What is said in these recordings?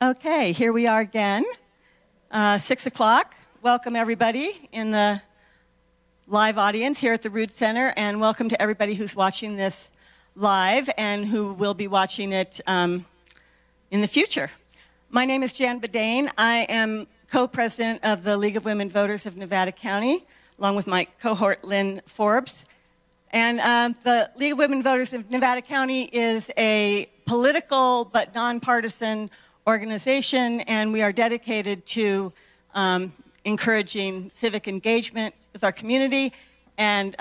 Okay, here we are again, 6 o'clock. Welcome everybody in the live audience here at the Root Center, and welcome to everybody who's watching this live and who will be watching it in the future. My name is Jan Bedane. I am co-president of the League of Women Voters of Nevada County, along with my cohort Lynn Forbes. And the League of Women Voters of Nevada County is a political but nonpartisan organization, and we are dedicated to encouraging civic engagement with our community and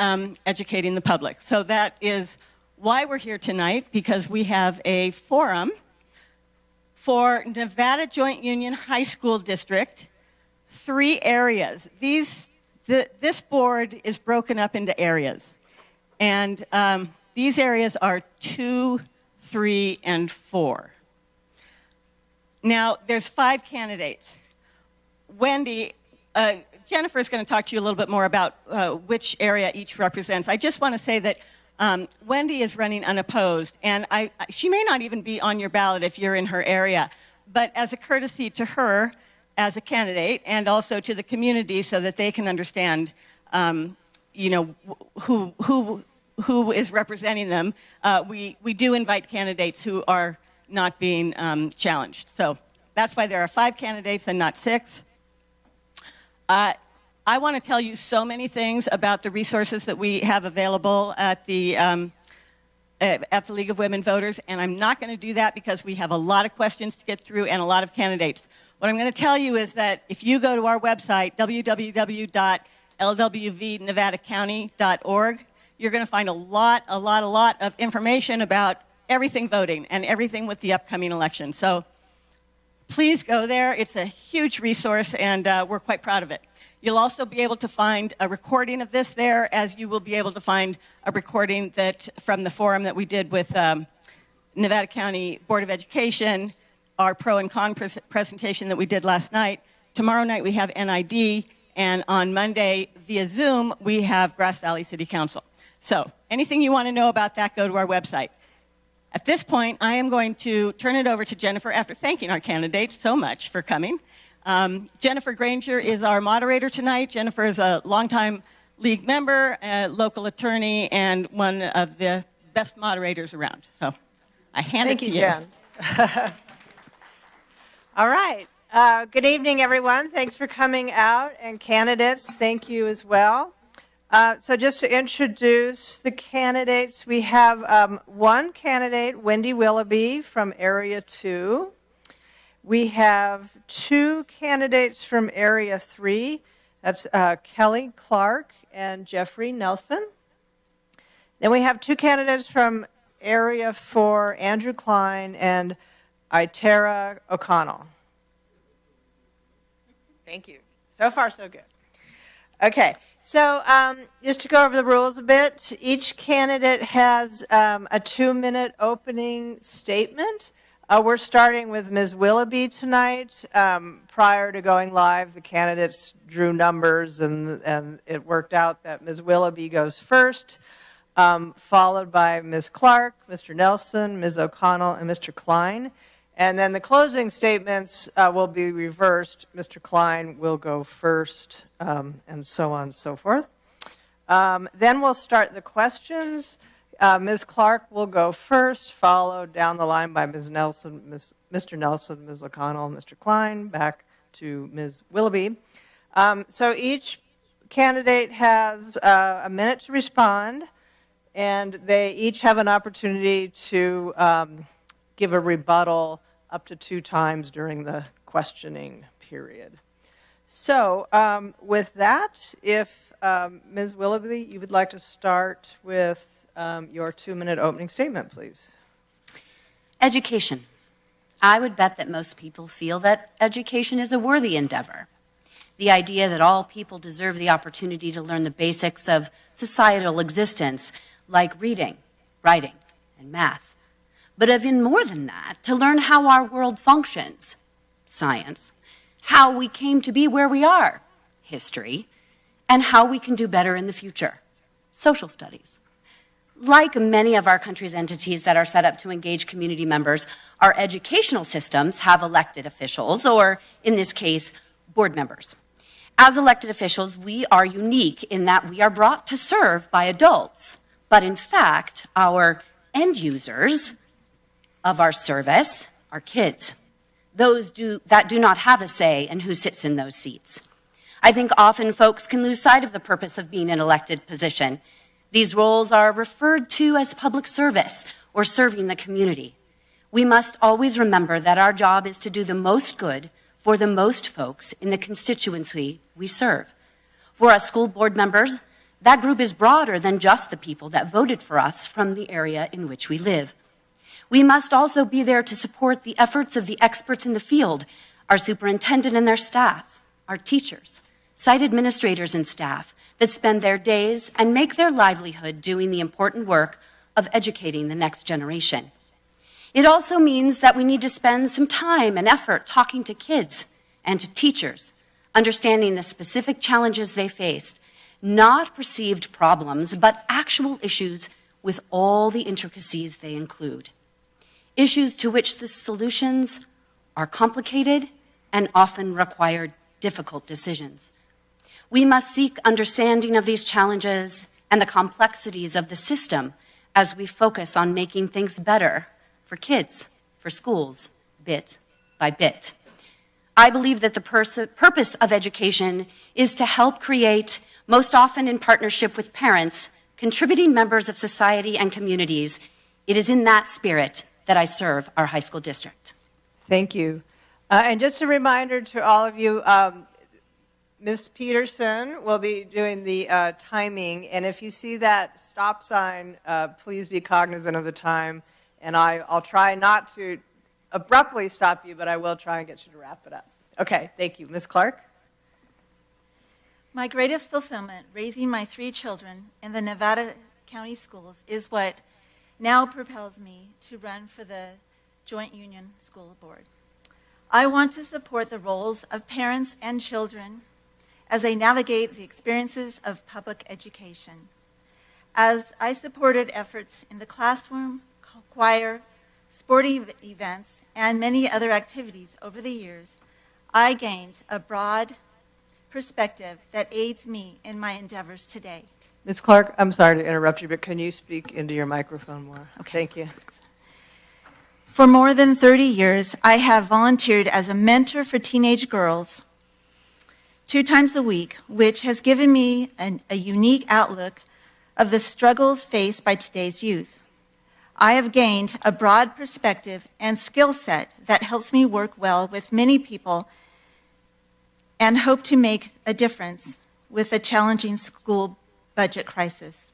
educating the public. So that is why we're here tonight, because we have a forum for Nevada Joint Union High School District, 3 areas. This board is broken up into areas. And these areas are 2, 3, and 4. Now, there's 5 candidates. Wendy, Jennifer is going to talk to you a little bit more about which area each represents. I just want to say that Wendy is running unopposed, and she may not even be on your ballot if you're in her area. But as a courtesy to her as a candidate, and also to the community so that they can understand who is representing them, we do invite candidates who are not being challenged. So that's why there are 5 candidates and not 6. I want to tell you so many things about the resources that we have available at the League of Women Voters, and I'm not going to do that because we have a lot of questions to get through and a lot of candidates. What I'm going to tell you is that if you go to our website, www.lwvnevadacounty.org, you're going to find a lot of information about everything voting and everything with the upcoming election. So please go there. It's a huge resource, and we're quite proud of it. You'll also be able to find a recording of this there, as you will be able to find a recording from the forum that we did with Nevada County Board of Education, our pro and con presentation that we did last night. Tomorrow night we have NID, and on Monday via Zoom we have Grass Valley City Council. So anything you want to know about that, go to our website. At this point, I am going to turn it over to Jennifer after thanking our candidates so much for coming. Jennifer Granger is our moderator tonight. Jennifer is a longtime League member, a local attorney, and one of the best moderators around. So I hand it to you. Thank you, Jen. All right. Good evening, everyone. Thanks for coming out. And candidates, thank you as well. So just to introduce the candidates, we have one candidate, Wendy Willoughby from Area 2. We have 2 candidates from Area 3. That's Kelly Clark and Jeffrey Nelson. Then we have 2 candidates from Area 4, Andrew Klein and Itara O'Connell. Thank you. So far, so good. Okay. So just to go over the rules a bit, each candidate has a 2-minute opening statement. We're starting with Ms. Willoughby tonight. Prior to going live, the candidates drew numbers, and it worked out that Ms. Willoughby goes first, followed by Ms. Clark, Mr. Nelson, Ms. O'Connell, and Mr. Klein. And then the closing statements will be reversed. Mr. Klein will go first, and so on and so forth. Then we'll start the questions. Ms. Clark will go first, followed down the line by Ms. Nelson, Mr. Nelson, Ms. O'Connell, Mr. Klein, back to Ms. Willoughby. So each candidate has a minute to respond, and they each have an opportunity to give a rebuttal up to 2 times during the questioning period. So with that, if Ms. Willoughby, you would like to start with your 2-minute opening statement, please. Education. I would bet that most people feel that education is a worthy endeavor. The idea that all people deserve the opportunity to learn the basics of societal existence, like reading, writing, and math. But even more than that, to learn how our world functions, science, how we came to be where we are, history, and how we can do better in the future, social studies. Like many of our country's entities that are set up to engage community members, our educational systems have elected officials, or in this case, board members. As elected officials, we are unique in that we are brought to serve by adults, but in fact, our end users of our service are kids, those that do not have a say in who sits in those seats. I think often folks can lose sight of the purpose of being an elected position. These roles are referred to as public service or serving the community. We must always remember that our job is to do the most good for the most folks in the constituency we serve. For us school board members, that group is broader than just the people that voted for us from the area in which we live. We must also be there to support the efforts of the experts in the field, our superintendent and their staff, our teachers, site administrators and staff that spend their days and make their livelihood doing the important work of educating the next generation. It also means that we need to spend some time and effort talking to kids and to teachers, understanding the specific challenges they faced, not perceived problems, but actual issues with all the intricacies they include. Issues to which the solutions are complicated and often require difficult decisions. We must seek understanding of these challenges and the complexities of the system as we focus on making things better for kids, for schools, bit by bit. I believe that the purpose of education is to help create, most often in partnership with parents, contributing members of society and communities. It is in that spirit that I serve our high school district. Thank you. And just a reminder to all of you, Ms. Peterson will be doing the timing, and if you see that stop sign, please be cognizant of the time, and I'll try not to abruptly stop you, but I will try and get you to wrap it up. Okay, thank you. Ms. Clark? My greatest fulfillment, raising my 3 children in the Nevada County schools, is what now propels me to run for the Joint Union School Board. I want to support the roles of parents and children as they navigate the experiences of public education. As I supported efforts in the classroom, choir, sporting events, and many other activities over the years, I gained a broad perspective that aids me in my endeavors today. Ms. Clark, I'm sorry to interrupt you, but can you speak into your microphone more? Okay. Thank you. For more than 30 years, I have volunteered as a mentor for teenage girls 2 times a week, which has given me a unique outlook of the struggles faced by today's youth. I have gained a broad perspective and skill set that helps me work well with many people and hope to make a difference with a challenging school budget crisis.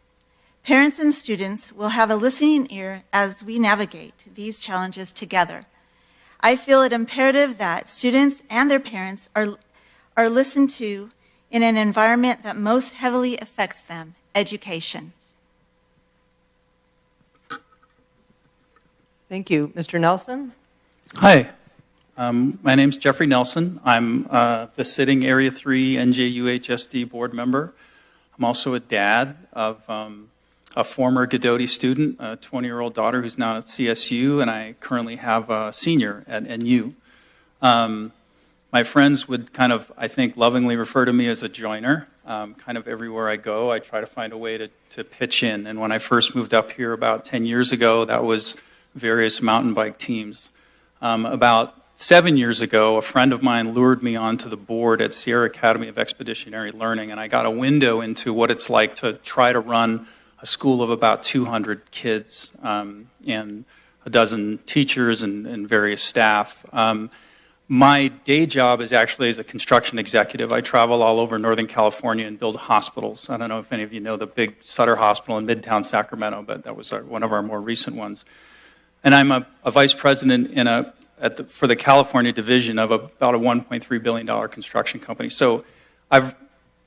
Parents and students will have a listening ear as we navigate these challenges together. I feel it imperative that students and their parents are listened to in an environment that most heavily affects them, education. Thank you. Mr. Nelson? Hi, my name's Jeffrey Nelson. I'm the sitting Area 3 NJUHSD board member. I'm also a dad of a former Godoti student, a 20-year-old daughter who's now at CSU, and I currently have a senior at NU. My friends would kind of, I think, lovingly refer to me as a joiner. Kind of everywhere I go, I try to find a way to pitch in. And when I first moved up here about 10 years ago, that was various mountain bike teams. About 7 years ago, a friend of mine lured me onto the board at Sierra Academy of Expeditionary Learning, and I got a window into what it's like to try to run a school of about 200 kids and a dozen teachers and various staff. My day job is actually as a construction executive. I travel all over Northern California and build hospitals. I don't know if any of you know the big Sutter Hospital in Midtown Sacramento, but that was one of our more recent ones. And I'm a vice president for the California division of about a $1.3 billion construction company. So I've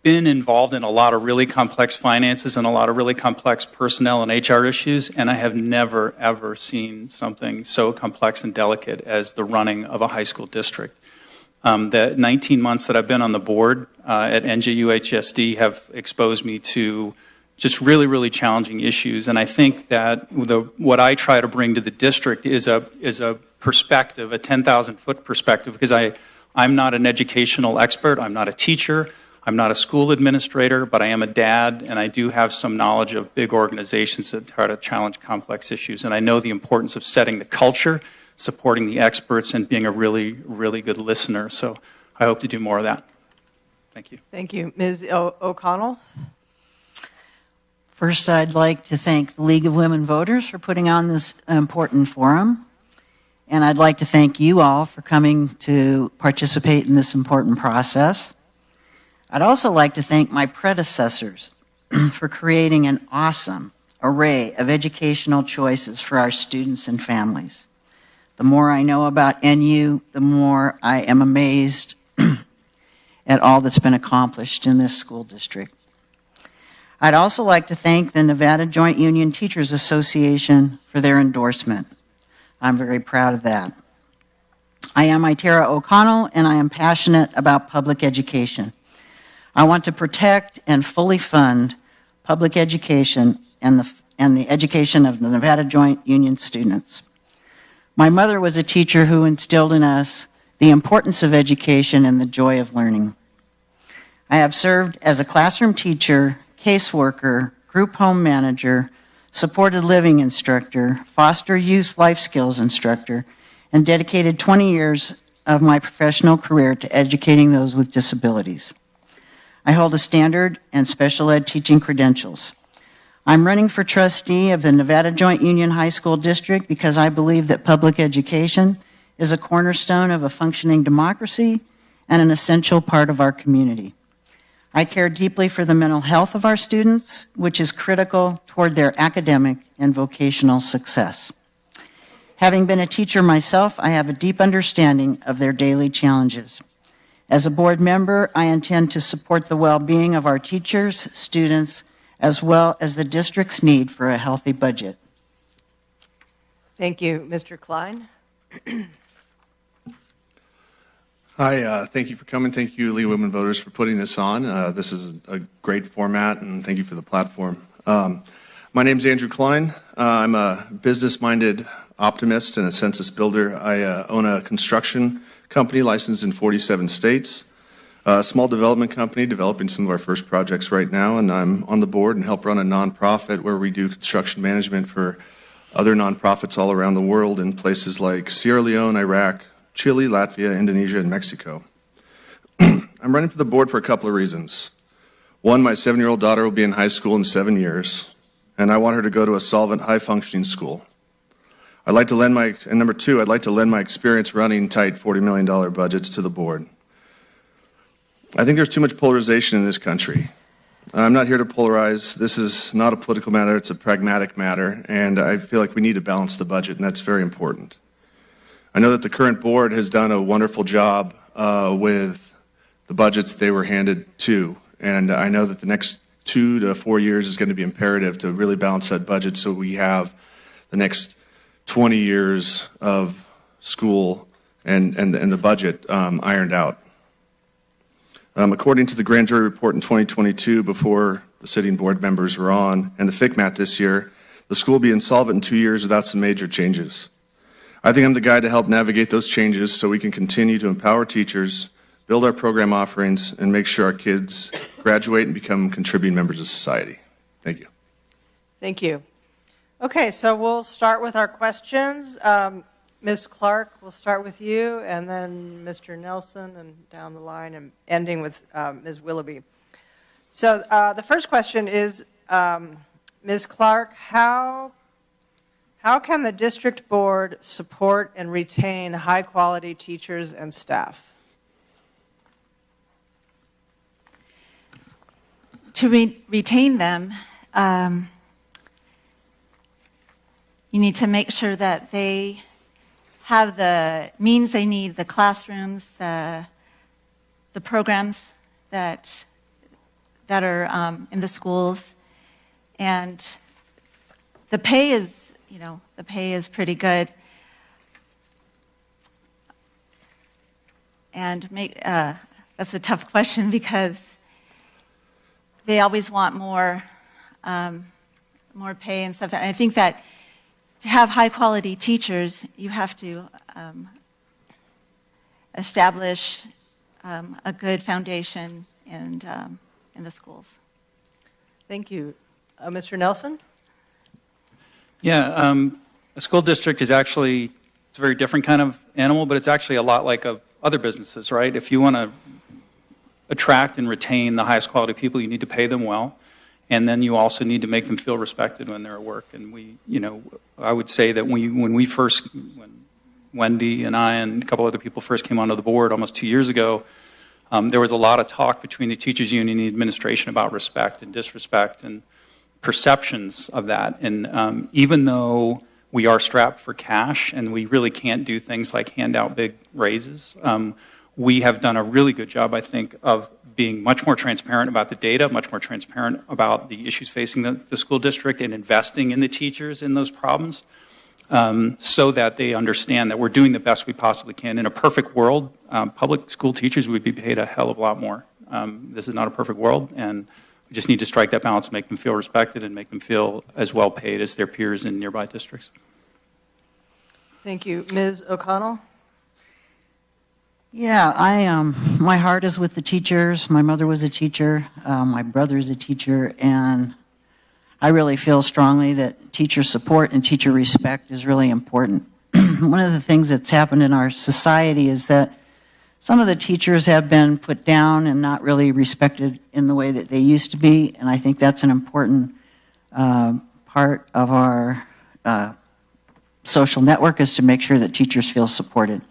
been involved in a lot of really complex finances and a lot of really complex personnel and HR issues, and I have never, ever seen something so complex and delicate as the running of a high school district. The 19 months that I've been on the board at NJUHSD have exposed me to just really, really challenging issues. And I think that what I try to bring to the district is a perspective, a 10,000-foot perspective, because I'm not an educational expert. I'm not a teacher. I'm not a school administrator, but I am a dad, and I do have some knowledge of big organizations that try to challenge complex issues. And I know the importance of setting the culture, supporting the experts, and being a really, really good listener. So I hope to do more of that. Thank you. Thank you. Ms. O'Connell? First, I'd like to thank the League of Women Voters for putting on this important forum. And I'd like to thank you all for coming to participate in this important process. I'd also like to thank my predecessors for creating an awesome array of educational choices for our students and families. The more I know about NU, the more I am amazed at all that's been accomplished in this school district. I'd also like to thank the Nevada Joint Union Teachers Association for their endorsement. I'm very proud of that. I am Itara O'Connell, and I am passionate about public education. I want to protect and fully fund public education and the education of the Nevada Joint Union students. My mother was a teacher who instilled in us the importance of education and the joy of learning. I have served as a classroom teacher, caseworker, group home manager, supported living instructor, foster youth life skills instructor, and dedicated 20 years of my professional career to educating those with disabilities. I hold a standard and special ed teaching credentials. I'm running for trustee of the Nevada Joint Union High School District because I believe that public education is a cornerstone of a functioning democracy and an essential part of our community. I care deeply for the mental health of our students, which is critical toward their academic and vocational success. Having been a teacher myself, I have a deep understanding of their daily challenges. As a board member, I intend to support the well-being of our teachers, students, as well as the district's need for a healthy budget. Thank you. Mr. Klein? Hi, thank you for coming. Thank you, League of Women Voters, for putting this on. This is a great format, and thank you for the platform. My name is Andrew Klein. I'm a business-minded optimist and a census builder. I own a construction company licensed in 47 states, a small development company developing some of our first projects right now, and I'm on the board and help run a nonprofit where we do construction management for other nonprofits all around the world in places like Sierra Leone, Iraq, Chile, Latvia, Indonesia, and Mexico. I'm running for the board for a couple of reasons. One, my 7-year-old daughter will be in high school in 7 years, and I want her to go to a solvent, high-functioning school. And number two, I'd like to lend my experience running tight $40 million budgets to the board. I think there's too much polarization in this country. I'm not here to polarize. This is not a political matter, it's a pragmatic matter, and I feel like we need to balance the budget, and that's very important. I know that the current board has done a wonderful job with the budgets they were handed to, and I know that the next 2 to 4 years is going to be imperative to really balance that budget so we have the next 20 years of school and the budget ironed out. According to the grand jury report in 2022, before the sitting board members were on, and the FICMAT this year, the school will be insolvent in 2 years without some major changes. I think I'm the guy to help navigate those changes so we can continue to empower teachers, build our program offerings, and make sure our kids graduate and become contributing members of society. Thank you. Thank you. Okay, so we'll start with our questions. Ms. Clark, we'll start with you, and then Mr. Nelson, and down the line, and ending with Ms. Willoughby. So the first question is, Ms. Clark, how can the district board support and retain high-quality teachers and staff? To retain them, you need to make sure that they have the means they need, the classrooms, the programs that are in the schools, and the pay is, the pay is pretty good. And that's a tough question because they always want more. more pay and stuff. And I think that to have high-quality teachers, you have to establish a good foundation in the schools. Thank you. Mr. Nelson? Yeah, a school district is actually, it's a very different kind of animal, but it's actually a lot like other businesses, right? If you want to attract and retain the highest quality people, you need to pay them well. And then you also need to make them feel respected when they're at work. And I would say that when Wendy and I and a couple other people first came onto the board almost 2 years ago, there was a lot of talk between the teachers union and the administration about respect and disrespect and perceptions of that. And even though we are strapped for cash and we really can't do things like hand out big raises, we have done a really good job, I think, of being much more transparent about the data, much more transparent about the issues facing the school district, and investing in the teachers in those problems so that they understand that we're doing the best we possibly can. In a perfect world, public school teachers would be paid a hell of a lot more. This is not a perfect world, and we just need to strike that balance, make them feel respected and make them feel as well paid as their peers in nearby districts. Thank you. Ms. O'Connell? Yeah, my heart is with the teachers. My mother was a teacher. My brother is a teacher. And I really feel strongly that teacher support and teacher respect is really important. One of the things that's happened in our society is that some of the teachers have been put down and not really respected in the way that they used to be. And I think that's an important part of our social network, is to make sure that teachers feel supported.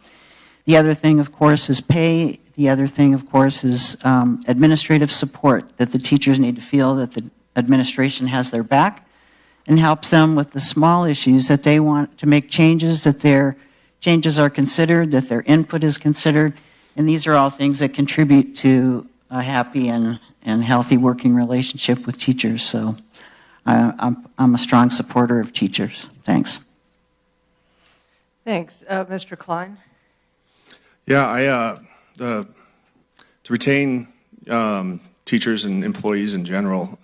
The other thing, of course, is pay. The other thing, of course, is administrative support, that the teachers need to feel that the administration has their back and helps them with the small issues that they want to make changes, that their changes are considered, that their input is considered. And these are all things that contribute to a happy and healthy working relationship with teachers. So I'm a strong supporter of teachers. Thanks. Thanks. Mr. Klein? Yeah, to retain teachers and employees in general,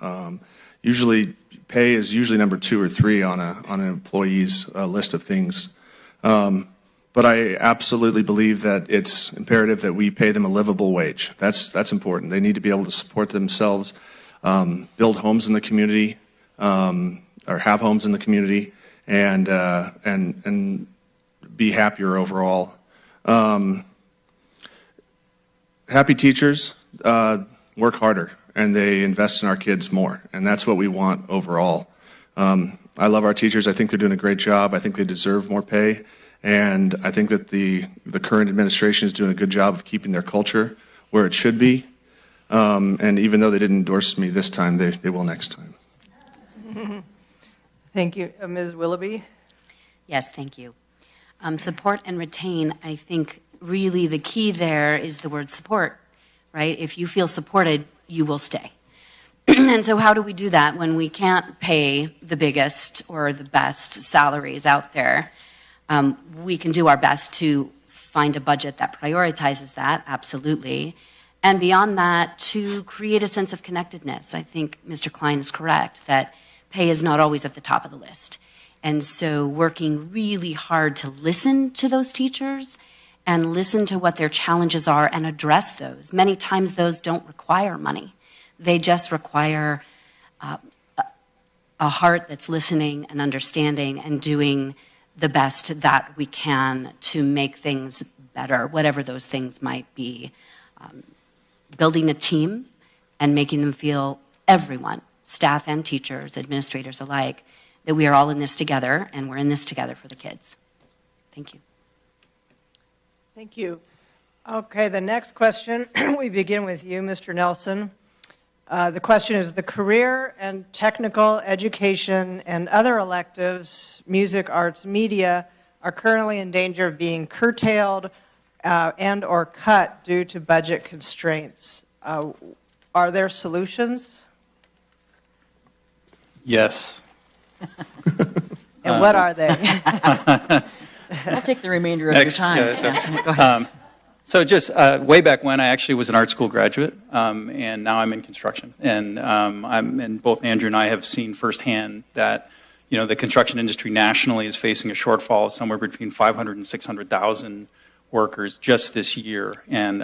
usually pay is usually number 2 or 3 on an employee's list of things. But I absolutely believe that it's imperative that we pay them a livable wage. That's important. They need to be able to support themselves, build homes in the community, or have homes in the community, and be happier overall. Happy teachers work harder, and they invest in our kids more, and that's what we want overall. I love our teachers. I think they're doing a great job. I think they deserve more pay, and I think that the current administration is doing a good job of keeping their culture where it should be. And even though they didn't endorse me this time, they will next time. Thank you. Ms. Willoughby? Yes, thank you. Support and retain, I think really the key there is the word support, right? If you feel supported, you will stay. And so how do we do that when we can't pay the biggest or the best salaries out there? We can do our best to find a budget that prioritizes that, absolutely. And beyond that, to create a sense of connectedness. I think Mr. Klein is correct that pay is not always at the top of the list. And so working really hard to listen to those teachers and listen to what their challenges are and address those. Many times those don't require money. They just require a heart that's listening and understanding and doing the best that we can to make things better, whatever those things might be. Building a team and making them feel, everyone, staff and teachers, administrators alike, that we are all in this together and we're in this together for the kids. Thank you. Thank you. Okay, the next question, we begin with you, Mr. Nelson. The question is, the career and technical education and other electives, music, arts, media, are currently in danger of being curtailed and or cut due to budget constraints. Are there solutions? Yes. And what are they? I'll take the remainder of your time. Go ahead. So just way back when, I actually was an art school graduate, and now I'm in construction. And and both Andrew and I have seen firsthand that, the construction industry nationally is facing a shortfall of somewhere between 500 and 600,000 workers just this year. And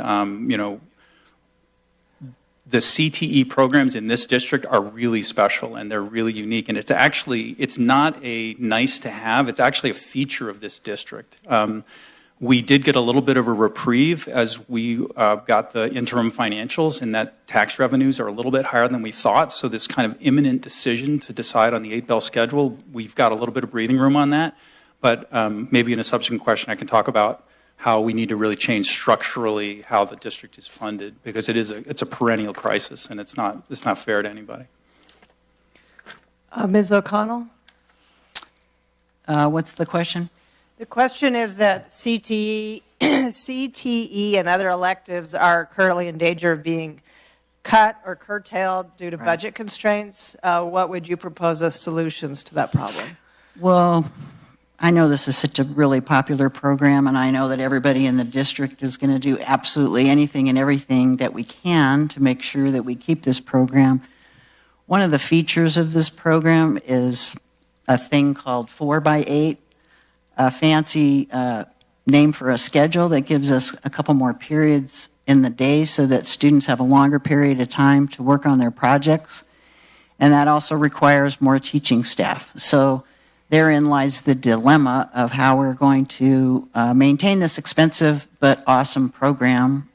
the CTE programs in this district are really special and they're really unique. And it's not a nice to have, it's actually a feature of this district. We did get a little bit of a reprieve as we got the interim financials, and that tax revenues are a little bit higher than we thought. So this kind of imminent decision to decide on the 8-bell schedule, we've got a little bit of breathing room on that. But maybe in a subsequent question I can talk about how we need to really change structurally how the district is funded, because it's a perennial crisis and it's not fair to anybody. Ms. O'Connell? What's the question? The question is that CTE and other electives are currently in danger of being cut or curtailed due to budget constraints. What would you propose as solutions to that problem? Well, I know this is such a really popular program, and I know that everybody in the district is going to do absolutely anything and everything that we can to make sure that we keep this program. One of the features of this program is a thing called 4x8, a fancy name for a schedule that gives us a couple more periods in the day so that students have a longer period of time to work on their projects. And that also requires more teaching staff. So therein lies the dilemma of how we're going to maintain this expensive but awesome program.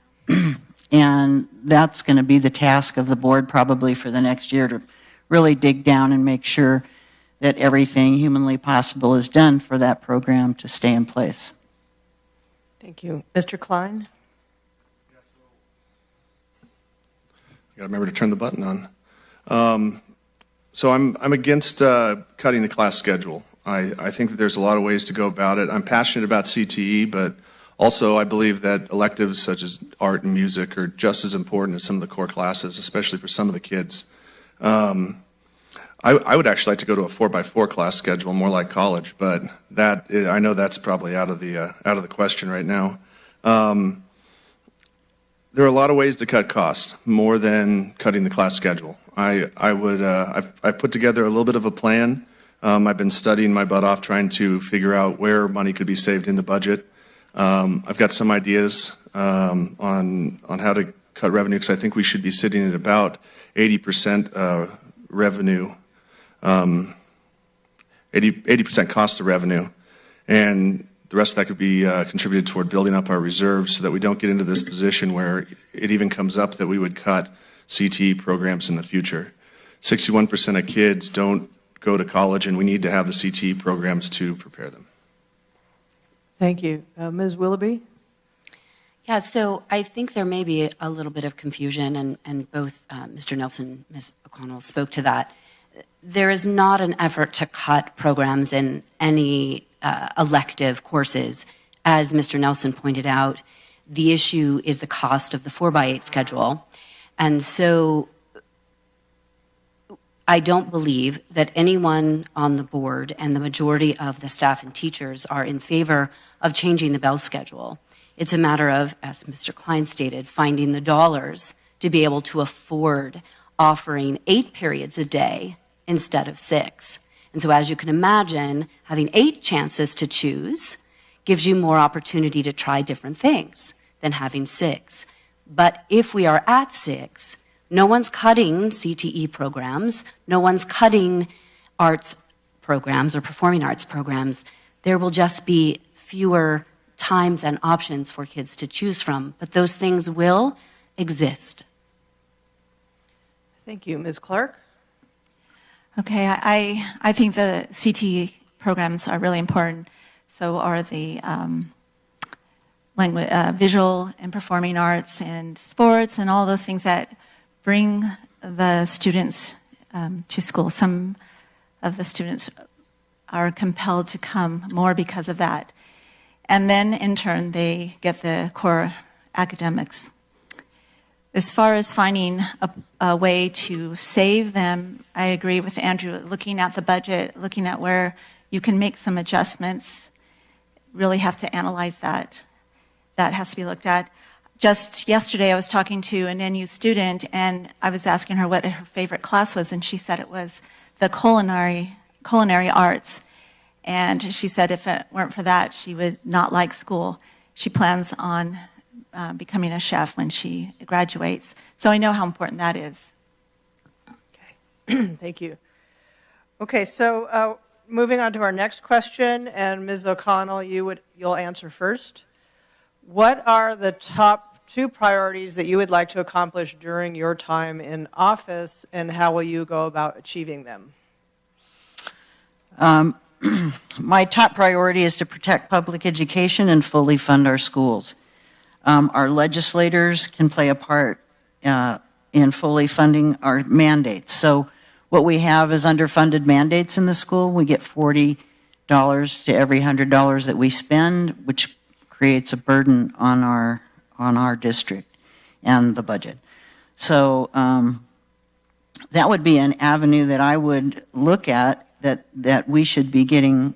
And that's going to be the task of the board probably for the next year, to really dig down and make sure that everything humanly possible is done for that program to stay in place. Thank you. Mr. Klein? You got to remember to turn the button on. So I'm against cutting the class schedule. I think that there's a lot of ways to go about it. I'm passionate about CTE, but also I believe that electives such as art and music are just as important as some of the core classes, especially for some of the kids. I would actually like to go to a 4x4 class schedule, more like college, but I know that's probably out of the question right now. There are a lot of ways to cut costs, more than cutting the class schedule. I've put together a little bit of a plan. I've been studying my butt off trying to figure out where money could be saved in the budget. I've got some ideas on how to cut revenue, because I think we should be sitting at about 80% revenue, 80% cost of revenue, and the rest of that could be contributed toward building up our reserves so that we don't get into this position where it even comes up that we would cut CTE programs in the future. 61% of kids don't go to college, and we need to have the CTE programs to prepare them. Thank you. Ms. Willoughby? Yeah, so I think there may be a little bit of confusion, and both Mr. Nelson and Ms. O'Connell spoke to that. There is not an effort to cut programs in any elective courses. As Mr. Nelson pointed out, the issue is the cost of the 4x8 schedule. And so I don't believe that anyone on the board and the majority of the staff and teachers are in favor of changing the bell schedule. It's a matter of, as Mr. Klein stated, finding the dollars to be able to afford offering 8 periods a day instead of 6. And so as you can imagine, having 8 chances to choose gives you more opportunity to try different things than having 6. But if we are at 6, no one's cutting CTE programs, no one's cutting arts programs or performing arts programs. There will just be fewer times and options for kids to choose from, but those things will exist. Thank you. Ms. Clark? Okay, I think the CTE programs are really important. So are the visual and performing arts and sports and all those things that bring the students to school. Some of the students are compelled to come more because of that. And then, in turn, they get the core academics. As far as finding a way to save them, I agree with Andrew, looking at the budget, looking at where you can make some adjustments, really have to analyze that that has to be looked at. Just yesterday, I was talking to an NU student, and I was asking her what her favorite class was, and she said it was the culinary arts. And she said if it weren't for that, she would not like school. She plans on becoming a chef when she graduates. So I know how important that is. Okay, thank you. Okay, so moving on to our next question, and Ms. O'Connell, you'll answer first. What are the top 2 priorities that you would like to accomplish during your time in office, and how will you go about achieving them? My top priority is to protect public education and fully fund our schools. Our legislators can play a part in fully funding our mandates. So what we have is underfunded mandates in the school. We get $40 to every $100 that we spend, which creates a burden on our district and the budget. So that would be an avenue that I would look at, that we should be getting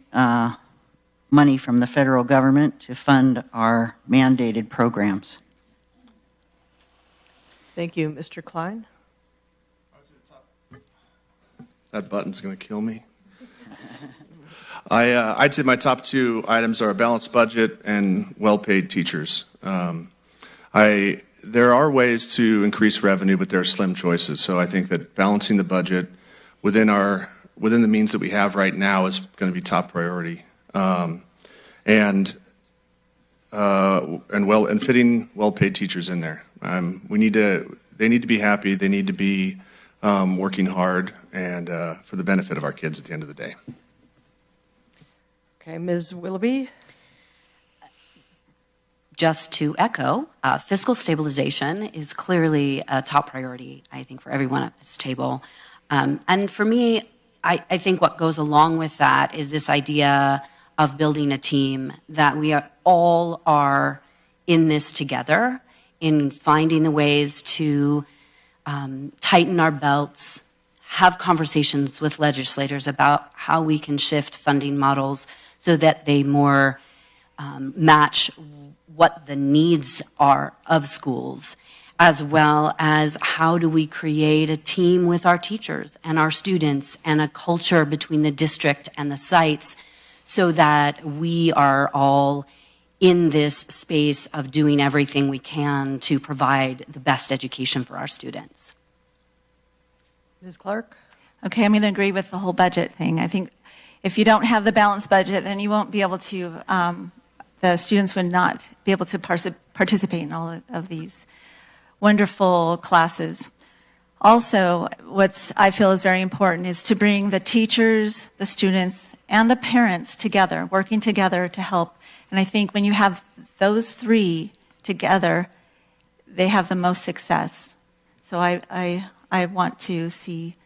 money from the federal government to fund our mandated programs. Thank you. Mr. Klein? That button's going to kill me. I'd say my top 2 items are a balanced budget and well-paid teachers. There are ways to increase revenue, but there are slim choices. So I think that balancing the budget within the means that we have right now is going to be top priority. And fitting well-paid teachers in there. They need to be happy. They need to be working hard and for the benefit of our kids at the end of the day. Okay, Ms. Willoughby? Just to echo, fiscal stabilization is clearly a top priority, I think, for everyone at this table. And for me, I think what goes along with that is this idea of building a team, that we all are in this together, in finding the ways to tighten our belts, have conversations with legislators about how we can shift funding models so that they more match what the needs are of schools, as well as how do we create a team with our teachers and our students and a culture between the district and the sites so that we are all in this space of doing everything we can to provide the best education for our students. Ms. Clark? Okay, I'm going to agree with the whole budget thing. I think if you don't have the balanced budget, then you won't be able to, the students would not be able to participate in all of these wonderful classes. Also, what I feel is very important is to bring the teachers, the students, and the parents together, working together to help. And I think when you have those 3 together, they have the most success. So I want to see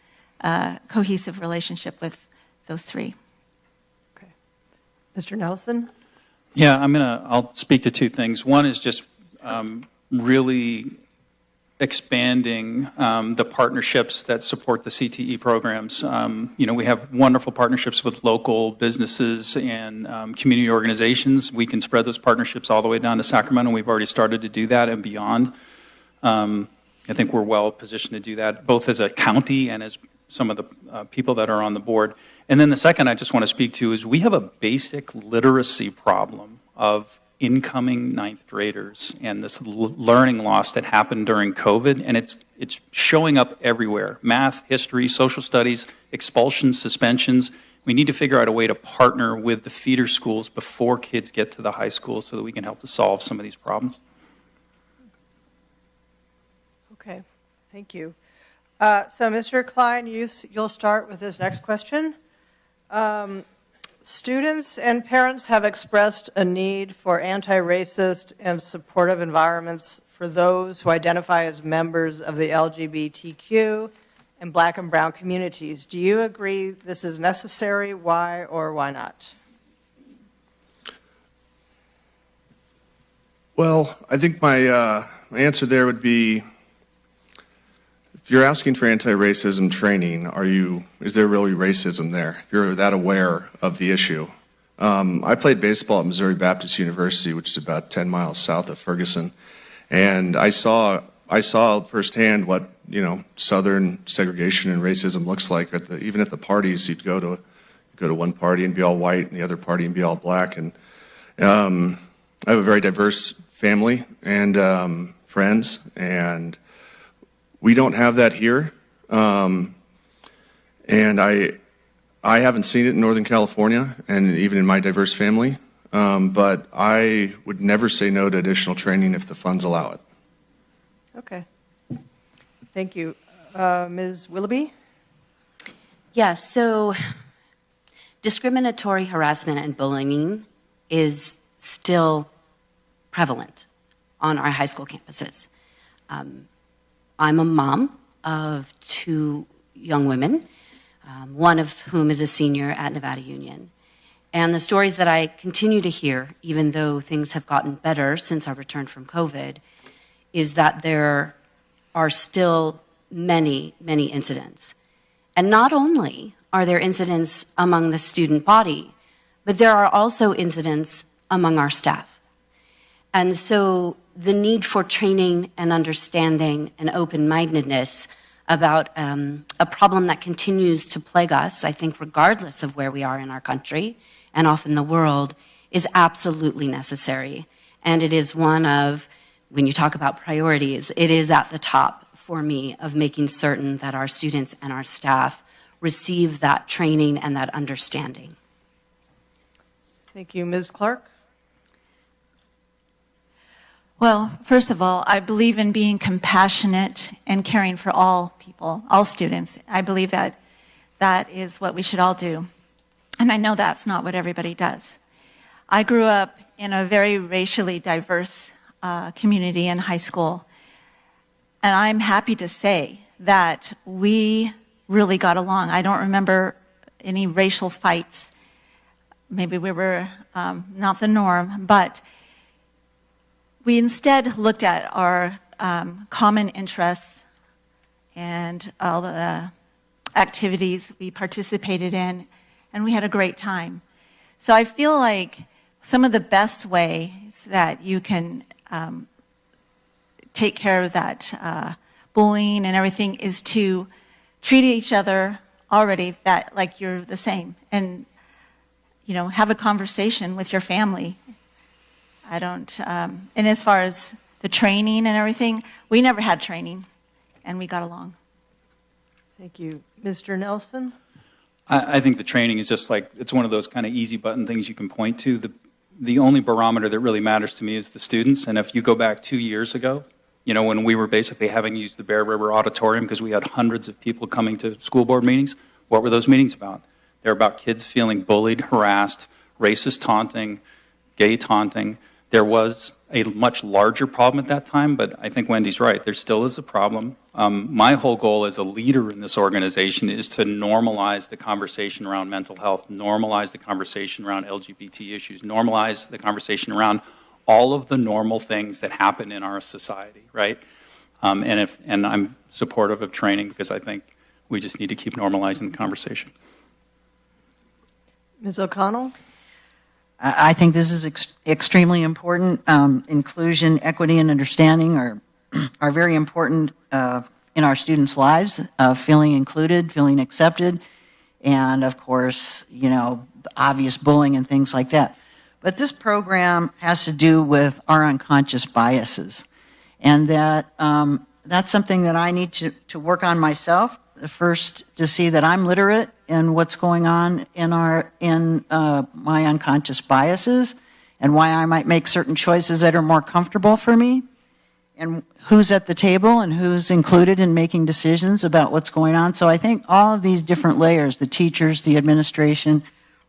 a cohesive relationship with those 3. Okay. Mr. Nelson? Yeah, I'll speak to 2 things. One is just really expanding the partnerships that support the CTE programs. We have wonderful partnerships with local businesses and community organizations. We can spread those partnerships all the way down to Sacramento. We've already started to do that and beyond. I think we're well positioned to do that, both as a county and as some of the people that are on the board. And then the second I just want to speak to is we have a basic literacy problem of incoming 9th graders and this learning loss that happened during COVID, and it's showing up everywhere. Math, history, social studies, expulsions, suspensions. We need to figure out a way to partner with the feeder schools before kids get to the high school so that we can help to solve some of these problems. Okay, thank you. So Mr. Klein, you'll start with this next question. Students and parents have expressed a need for anti-racist and supportive environments for those who identify as members of the LGBTQ and Black and Brown communities. Do you agree this is necessary? Why or why not? Well, I think my answer there would be, if you're asking for anti-racism training, is there really racism there? If you're that aware of the issue, I played baseball at Missouri Baptist University, which is about 10 miles south of Ferguson, and I saw firsthand what Southern segregation and racism looks like. Even at the parties, you'd go to one party and be all white, and the other party and be all black. And I have a very diverse family and friends, and we don't have that here. And I haven't seen it in Northern California, and even in my diverse family. But I would never say no to additional training if the funds allow it. Okay. Thank you. Ms. Willoughby? Yes, so discriminatory harassment and bullying is still prevalent on our high school campuses. I'm a mom of 2 young women, one of whom is a senior at Nevada Union. And the stories that I continue to hear, even though things have gotten better since our return from COVID, is that there are still many, many incidents. And not only are there incidents among the student body, but there are also incidents among our staff. And so the need for training and understanding and open-mindedness about a problem that continues to plague us, I think regardless of where we are in our country and often the world, is absolutely necessary. And it is one of, when you talk about priorities, it is at the top for me of making certain that our students and our staff receive that training and that understanding. Thank you. Ms. Clark? Well, first of all, I believe in being compassionate and caring for all people, all students. I believe that that is what we should all do. And I know that's not what everybody does. I grew up in a very racially diverse community in high school, and I'm happy to say that we really got along. I don't remember any racial fights. Maybe we were not the norm, but we instead looked at our common interests and all the activities we participated in, and we had a great time. So I feel like some of the best ways that you can take care of that bullying and everything is to treat each other already that like you're the same, and have a conversation with your family. I don't, and as far as the training and everything, we never had training, and we got along. Thank you. Mr. Nelson? I think the training is just like, it's one of those kind of easy button things you can point to. The only barometer that really matters to me is the students. And if you go back 2 years ago, when we were basically having to use the Bear River Auditorium because we had hundreds of people coming to school board meetings, what were those meetings about? They were about kids feeling bullied, harassed, racist taunting, gay taunting. There was a much larger problem at that time, but I think Wendy's right. There still is a problem. My whole goal as a leader in this organization is to normalize the conversation around mental health, normalize the conversation around LGBT issues, normalize the conversation around all of the normal things that happen in our society, right? And I'm supportive of training because I think we just need to keep normalizing the conversation. Ms. O'Connell? I think this is extremely important. Inclusion, equity, and understanding are very important in our students' lives, feeling included, feeling accepted, and of course, the obvious bullying and things like that. But this program has to do with our unconscious biases, and that's something that I need to work on myself. First, to see that I'm literate in what's going on in my unconscious biases and why I might make certain choices that are more comfortable for me, and who's at the table and who's included in making decisions about what's going on. So I think all of these different layers, the teachers, the administration,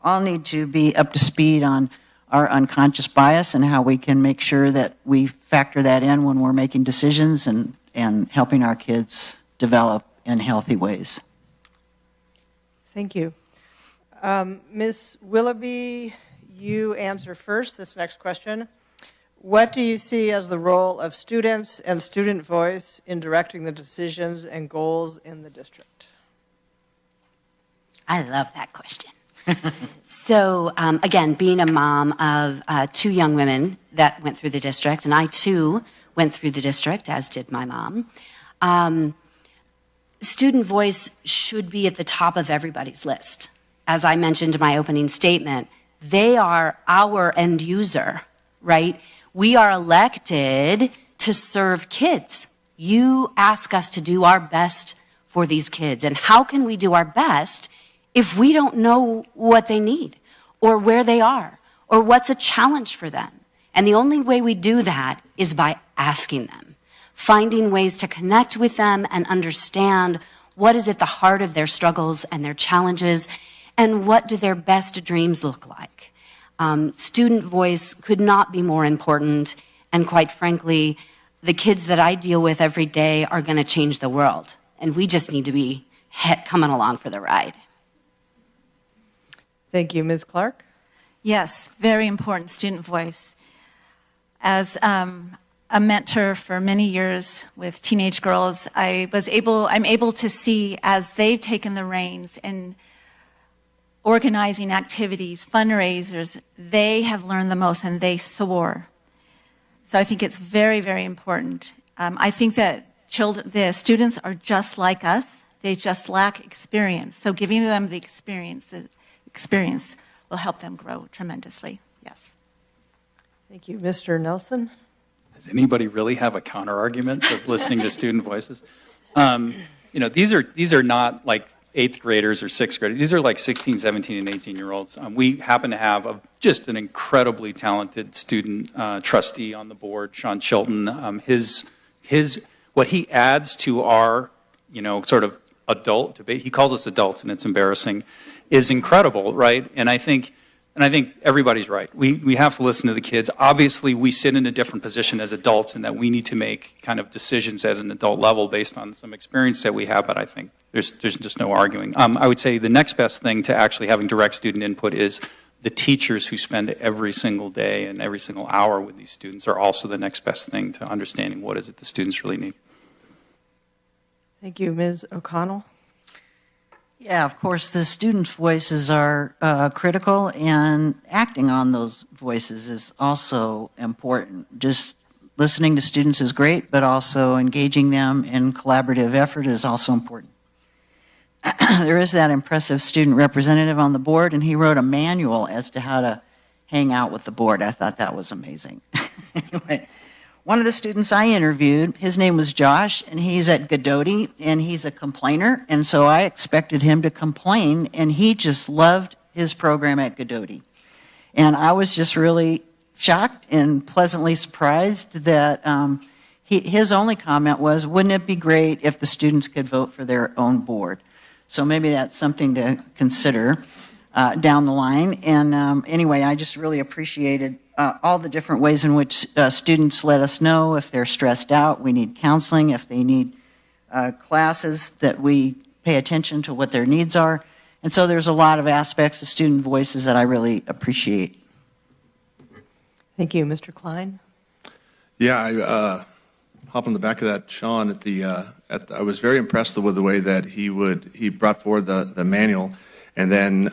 all need to be up to speed on our unconscious bias and how we can make sure that we factor that in when we're making decisions and helping our kids develop in healthy ways. Thank you. Ms. Willoughby, you answer first this next question. What do you see as the role of students and student voice in directing the decisions and goals in the district? I love that question. So, again, being a mom of two young women that went through the district, and I too went through the district, as did my mom, student voice should be at the top of everybody's list. As I mentioned in my opening statement, they are our end user, right? We are elected to serve kids. You ask us to do our best for these kids. And how can we do our best if we don't know what they need or where they are or what's a challenge for them? And the only way we do that is by asking them, finding ways to connect with them and understand what is at the heart of their struggles and their challenges, and what do their best dreams look like. Student voice could not be more important, and quite frankly, the kids that I deal with every day are going to change the world, and we just need to be coming along for the ride. Thank you, Ms. Clark. Yes, very important, student voice. As a mentor for many years with teenage girls, I'm able to see as they've taken the reins in organizing activities, fundraisers, they have learned the most and they soar. So I think it's very, very important. I think that the students are just like us. They just lack experience. So giving them the experience will help them grow tremendously. Yes. Thank you, Mr. Nelson. Does anybody really have a counter-argument of listening to student voices? These are not like 8th graders or 6th graders. These are like 16, 17, and 18-year-olds. We happen to have just an incredibly talented student trustee on the board, Sean Chilton. What he adds to our, sort of adult debate, he calls us adults, and it's embarrassing, is incredible, right? And I think everybody's right. We have to listen to the kids. Obviously, we sit in a different position as adults in that we need to make kind of decisions at an adult level based on some experience that we have, but I think there's just no arguing. I would say the next best thing to actually having direct student input is the teachers who spend every single day and every single hour with these students are also the next best thing to understanding what is it the students really need. Thank you, Ms. O'Connell. Yeah, of course, the student voices are critical, and acting on those voices is also important. Just listening to students is great, but also engaging them in collaborative effort is also important. There is that impressive student representative on the board, and he wrote a manual as to how to hang out with the board. I thought that was amazing. Anyway, one of the students I interviewed, his name was Josh, and he's at Godoti, and he's a complainer, and so I expected him to complain, and he just loved his program at Godoti. And I was just really shocked and pleasantly surprised that his only comment was, wouldn't it be great if the students could vote for their own board? So maybe that's something to consider down the line. And anyway, I just really appreciated all the different ways in which students let us know if they're stressed out, we need counseling, if they need classes, that we pay attention to what their needs are. And so there's a lot of aspects of student voices that I really appreciate. Thank you, Mr. Klein. Yeah, I hop on the back of that, Sean. I was very impressed with the way that he brought forward the manual, and then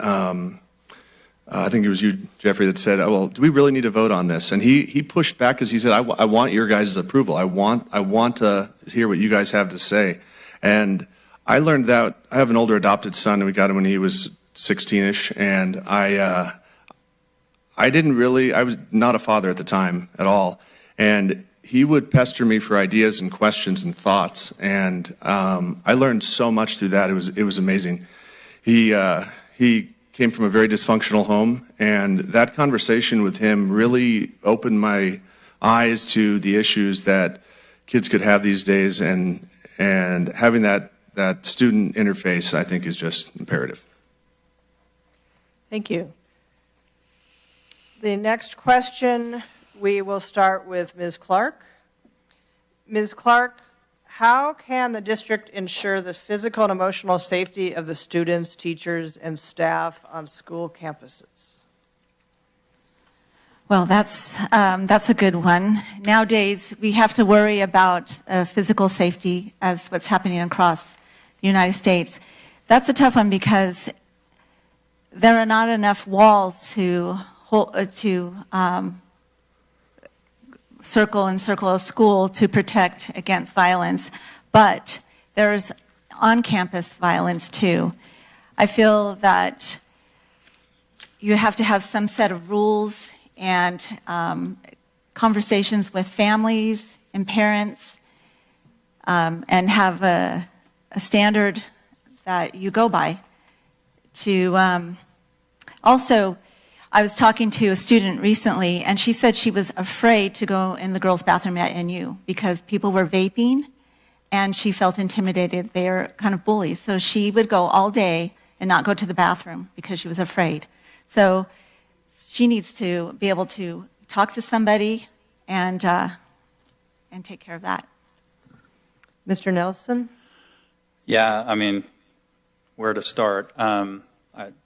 I think it was you, Jeffrey, that said, "Oh, well, do we really need to vote on this?" And he pushed back because he said, "I want your guys' approval. I want to hear what you guys have to say." And I learned that I have an older adopted son, and we got him when he was 16-ish, and I was not a father at the time at all, and he would pester me for ideas and questions and thoughts, and I learned so much through that. It was amazing. He came from a very dysfunctional home, and that conversation with him really opened my eyes to the issues that kids could have these days, and having that student interface, I think, is just imperative. Thank you. The next question, we will start with Ms. Clark. Ms. Clark, how can the district ensure the physical and emotional safety of the students, teachers, and staff on school campuses? Well, that's a good one. Nowadays, we have to worry about physical safety as what's happening across the United States. That's a tough one because there are not enough walls to circle a school to protect against violence, but there's on-campus violence too. I feel that you have to have some set of rules and conversations with families and parents, and have a standard that you go by. Also, I was talking to a student recently, and she said she was afraid to go in the girls' bathroom at NU because people were vaping, and she felt intimidated. They're kind of bullies. So she would go all day and not go to the bathroom because she was afraid. So she needs to be able to talk to somebody and take care of that. Mr. Nelson? Yeah, I mean, where to start?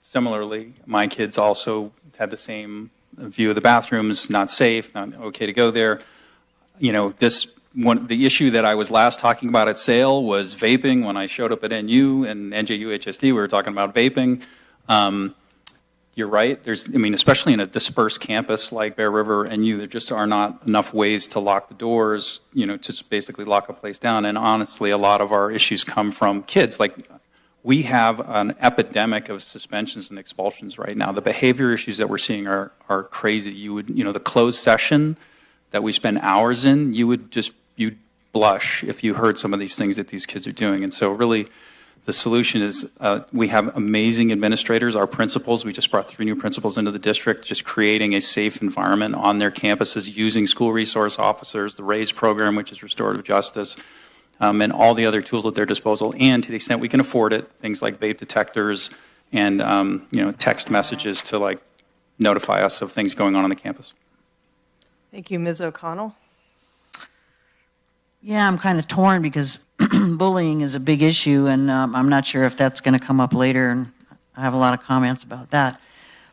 Similarly, my kids also had the same view of the bathrooms, not safe, not okay to go there. You know, the issue that I was last talking about at SAIL was vaping. When I showed up at NU and NJUHSD, we were talking about vaping. You're right. Especially in a dispersed campus like Bear River and there just are not enough ways to lock the doors, to just basically lock a place down. And honestly, a lot of our issues come from kids. Like, we have an epidemic of suspensions and expulsions right now. The behavior issues that we're seeing are crazy. The closed session that we spend hours in, you'd blush if you heard some of these things that these kids are doing. And so really, the solution is we have amazing administrators, our principals. We just brought 3 new principals into the district, just creating a safe environment on their campuses, using school resource officers, the RAISE program, which is restorative justice, and all the other tools at their disposal. And to the extent we can afford it, things like vape detectors and text messages to notify us of things going on the campus. Thank you. Ms. O'Connell? Yeah, I'm kind of torn because bullying is a big issue, and I'm not sure if that's going to come up later, and I have a lot of comments about that.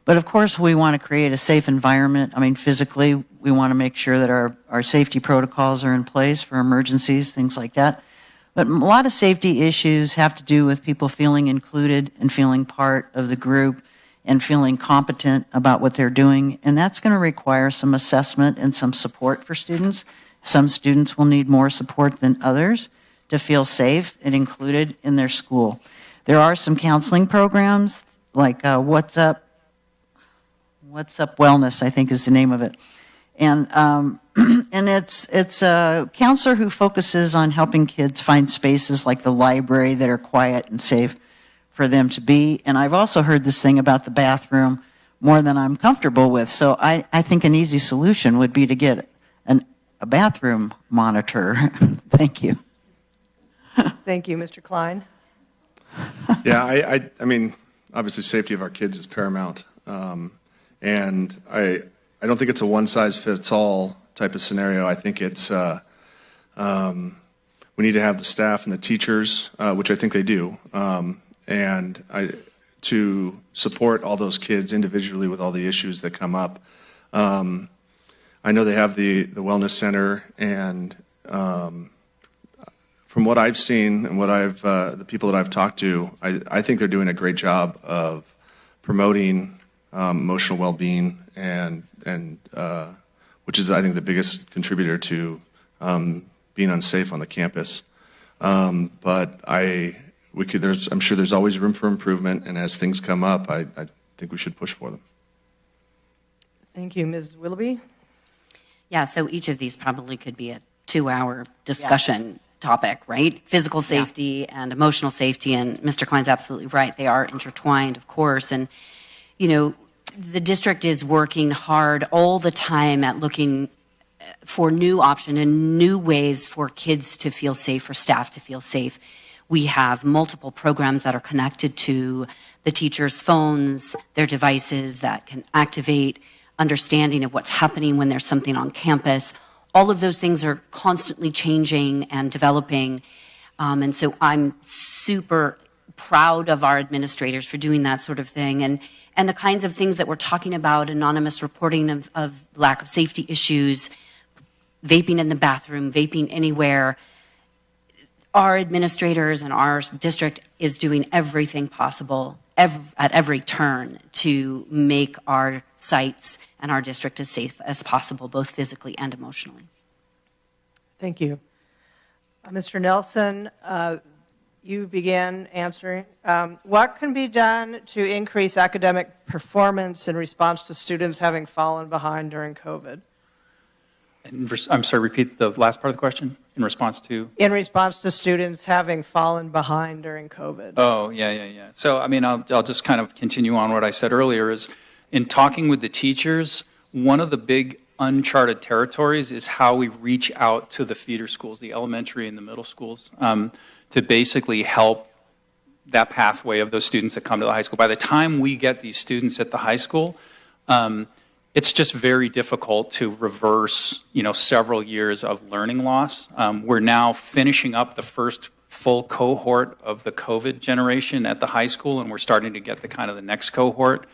But of course, we want to create a safe environment. Physically, we want to make sure that our safety protocols are in place for emergencies, things like that. But a lot of safety issues have to do with people feeling included and feeling part of the group and feeling competent about what they're doing, and that's going to require some assessment and some support for students. Some students will need more support than others to feel safe and included in their school. There are some counseling programs like What's Up Wellness, I think is the name of it. And it's a counselor who focuses on helping kids find spaces like the library that are quiet and safe for them to be. And I've also heard this thing about the bathroom more than I'm comfortable with. So I think an easy solution would be to get a bathroom monitor. Thank you. Thank you. Mr. Klein? Yeah, I mean, obviously safety of our kids is paramount. And I don't think it's a one-size-fits-all type of scenario. I think it's, we need to have the staff and the teachers, which I think they do, to support all those kids individually with all the issues that come up. I know they have the wellness center, and from what I've seen and what the people that I've talked to, I think they're doing a great job of promoting emotional well-being, and which is, I think, the biggest contributor to being unsafe on the campus. But I'm sure there's always room for improvement, and as things come up, I think we should push for them. Thank you. Ms. Willoughby? Yeah, so each of these probably could be a 2-hour discussion topic, right? Physical safety and emotional safety, and Mr. Klein's absolutely right. They are intertwined, of course, and, the district is working hard all the time at looking for new options and new ways for kids to feel safe, for staff to feel safe. We have multiple programs that are connected to the teachers' phones, their devices that can activate understanding of what's happening when there's something on campus. All of those things are constantly changing and developing. And so I'm super proud of our administrators for doing that sort of thing. And the kinds of things that we're talking about, anonymous reporting of lack of safety issues, vaping in the bathroom, vaping anywhere. Our administrators and our district is doing everything possible at every turn to make our sites and our district as safe as possible, both physically and emotionally. Thank you. Mr. Nelson, you began answering. What can be done to increase academic performance in response to students having fallen behind during COVID? I'm sorry, repeat the last part of the question, in response to? In response to students having fallen behind during COVID. Oh, yeah. So, I mean, I'll just kind of continue on what I said earlier is, in talking with the teachers, one of the big uncharted territories is how we reach out to the feeder schools, the elementary and the middle schools, to basically help that pathway of those students that come to the high school. By the time we get these students at the high school, it's just very difficult to reverse, several years of learning loss. We're now finishing up the first full cohort of the COVID generation at the high school, and we're starting to get the next cohort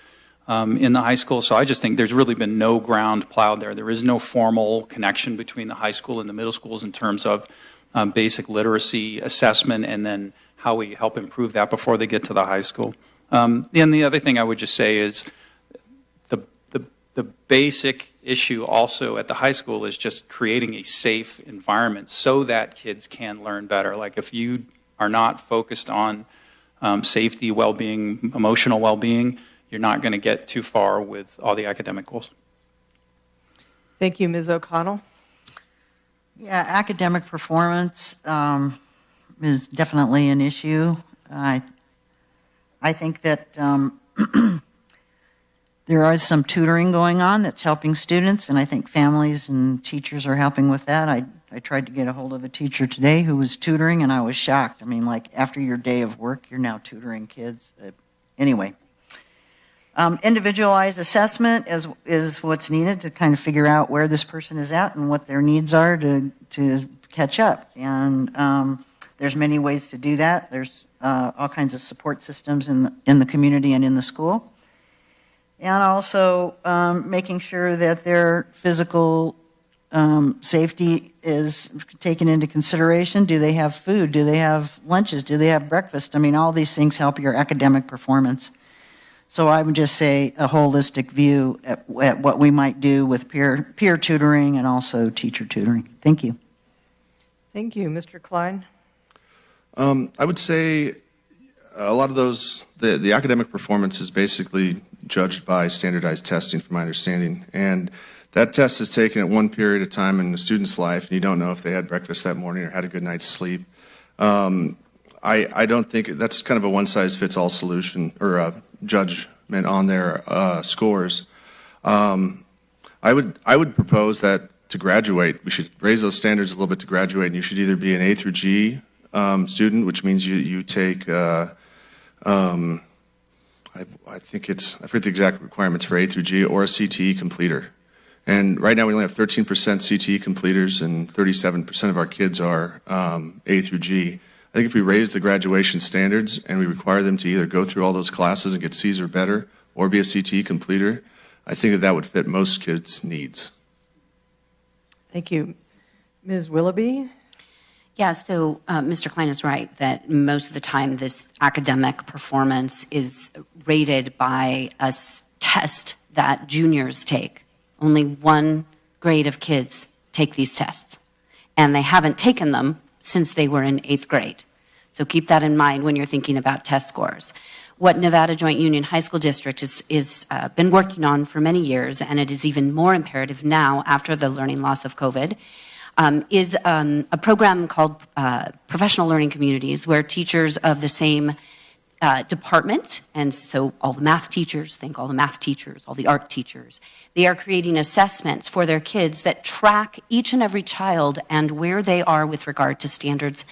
in the high school. So I just think there's really been no ground plowed there. There is no formal connection between the high school and the middle schools in terms of basic literacy assessment and then how we help improve that before they get to the high school. And the other thing I would just say is the basic issue also at the high school is just creating a safe environment so that kids can learn better. Like if you are not focused on safety, well-being, emotional well-being, you're not going to get too far with all the academic goals. Thank you, Ms. O'Connell. Yeah, academic performance is definitely an issue. I think that there is some tutoring going on that's helping students, and I think families and teachers are helping with that. I tried to get a hold of a teacher today who was tutoring, and I was shocked. I mean, like, after your day of work, you're now tutoring kids. Anyway. Individualized assessment is what's needed to kind of figure out where this person is at and what their needs are to catch up. And there's many ways to do that. There's all kinds of support systems in the community and in the school. And also making sure that their physical safety is taken into consideration. Do they have food? Do they have lunches? Do they have breakfast? I mean, all these things help your academic performance. So I would just say a holistic view at what we might do with peer tutoring and also teacher tutoring. Thank you. Thank you. Mr. Klein? I would say a lot of those, the academic performance is basically judged by standardized testing, from my understanding. And that test is taken at one period of time in the student's life, and you don't know if they had breakfast that morning or had a good night's sleep. I don't think that's kind of a one-size-fits-all solution or judgment on their scores. I would propose that to graduate, we should raise those standards a little bit to graduate, and you should either be an A through G student, which means you take, I forget the exact requirements for A through G, or a CTE completer. And right now we only have 13% CTE completers, and 37% of our kids are A through G. I think if we raise the graduation standards and we require them to either go through all those classes and get C's or better, or be a CTE completer, I think that would fit most kids' needs. Thank you. Ms. Willoughby? Yeah, so Mr. Klein is right that most of the time this academic performance is rated by a test that juniors take. Only one grade of kids take these tests, and they haven't taken them since they were in 8th grade. So keep that in mind when you're thinking about test scores. What Nevada Joint Union High School District is been working on for many years, and it is even more imperative now after the learning loss of COVID, is a program called Professional Learning Communities, where teachers of the same department, and so all the math teachers, all the art teachers, they are creating assessments for their kids that track each and every child and where they are with regard to standards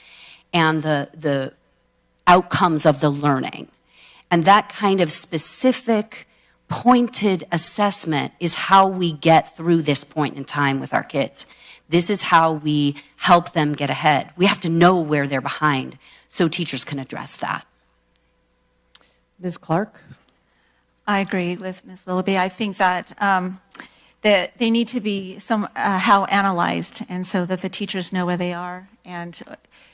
and the outcomes of the learning. And that kind of specific, pointed assessment is how we get through this point in time with our kids. This is how we help them get ahead. We have to know where they're behind so teachers can address that. Ms. Clark? I agree with Ms. Willoughby. I think that that they need to be somehow analyzed, and so that the teachers know where they are. And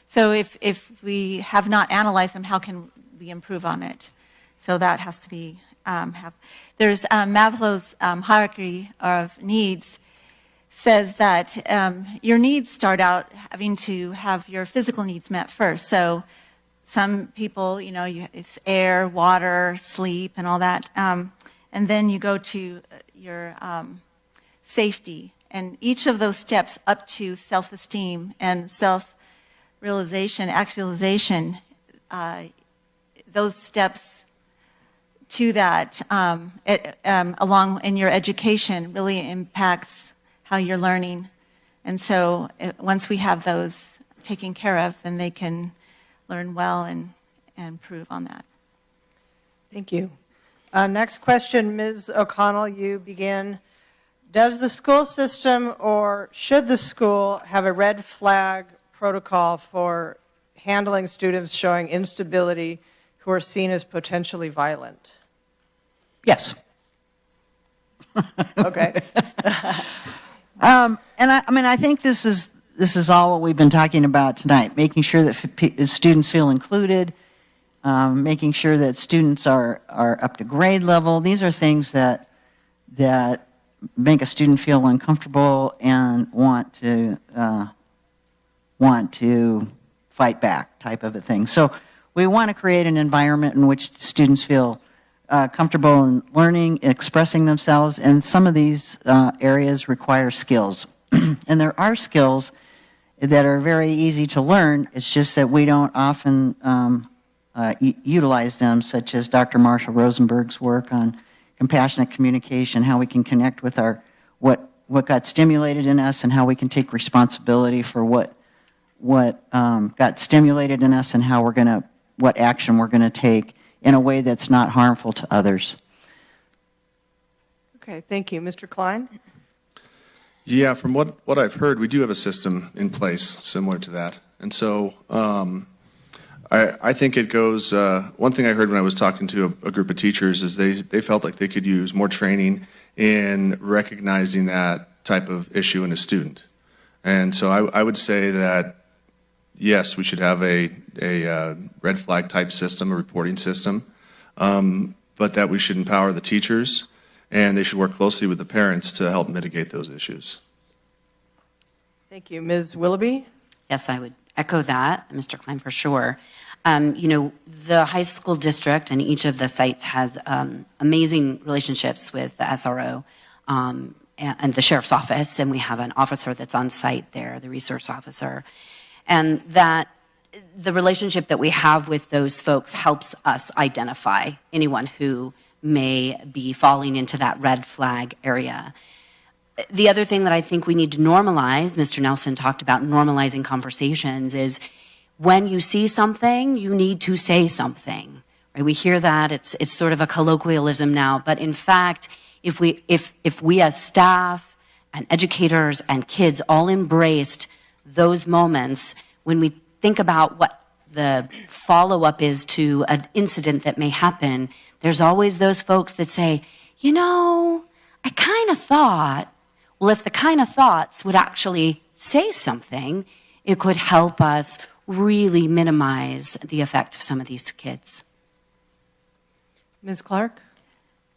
so if we have not analyzed them, how can we improve on it? So that has to be have. There's Maslow's hierarchy of needs says that your needs start out having to have your physical needs met first. So some people, it's air, water, sleep, and all that. And then you go to your safety. And each of those steps up to self-esteem and self-realization, actualization, those steps to that along in your education really impacts how you're learning. And so once we have those taken care of, then they can learn well and improve on that. Thank you. Next question, Ms. O'Connell, you begin. Does the school system or should the school have a red flag protocol for handling students showing instability who are seen as potentially violent? Yes. Okay. And I think this is all what we've been talking about tonight, making sure that students feel included, making sure that students are up to grade level. These are things that make a student feel uncomfortable and want to fight back, type of a thing. So we want to create an environment in which students feel comfortable in learning, expressing themselves, and some of these areas require skills. And there are skills that are very easy to learn. It's just that we don't often utilize them, such as Dr. Marshall Rosenberg's work on compassionate communication, how we can connect with what got stimulated in us and how we can take responsibility for what got stimulated in us and what action we're going to take in a way that's not harmful to others. Okay, thank you. Mr. Klein? Yeah, from what I've heard, we do have a system in place similar to that. And so I think it goes, one thing I heard when I was talking to a group of teachers is they felt like they could use more training in recognizing that type of issue in a student. And so I would say that, yes, we should have a red flag type system, a reporting system, but that we should empower the teachers and they should work closely with the parents to help mitigate those issues. Thank you. Ms. Willoughby? Yes, I would echo that, Mr. Klein, for sure. The high school district and each of the sites has amazing relationships with the SRO and the sheriff's office, and we have an officer that's on site there, the resource officer. And that the relationship that we have with those folks helps us identify anyone who may be falling into that red flag area. The other thing that I think we need to normalize, Mr. Nelson talked about normalizing conversations, is when you see something, you need to say something. Right? We hear that, it's sort of a colloquialism now, but in fact, if we as staff and educators and kids all embraced those moments, when we think about what the follow-up is to an incident that may happen, there's always those folks that say, I kind of thought. Well, if the kind of thoughts would actually say something, it could help us really minimize the effect of some of these kids. Ms. Clark?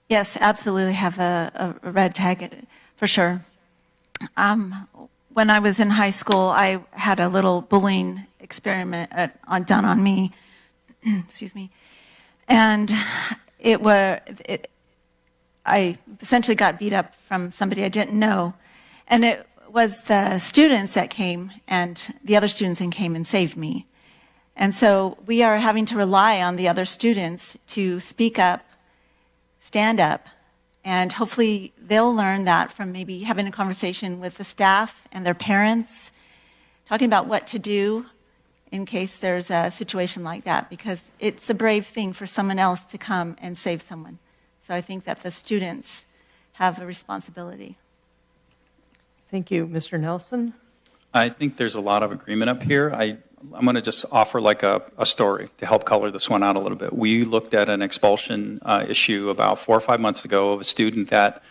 Yes, absolutely have a red tag for sure. When I was in high school, I had a little bullying experiment done on me. Excuse me. And I essentially got beat up from somebody I didn't know. And it was the students that came, and the other students that came and saved me. And so we are having to rely on the other students to speak up, stand up, and hopefully they'll learn that from maybe having a conversation with the staff and their parents, talking about what to do in case there's a situation like that, because it's a brave thing for someone else to come and save someone. So I think that the students have a responsibility. Thank you. Mr. Nelson? I think there's a lot of agreement up here. I'm going to just offer like a story to help color this one out a little bit. We looked at an expulsion issue about 4 or 5 months ago of a student that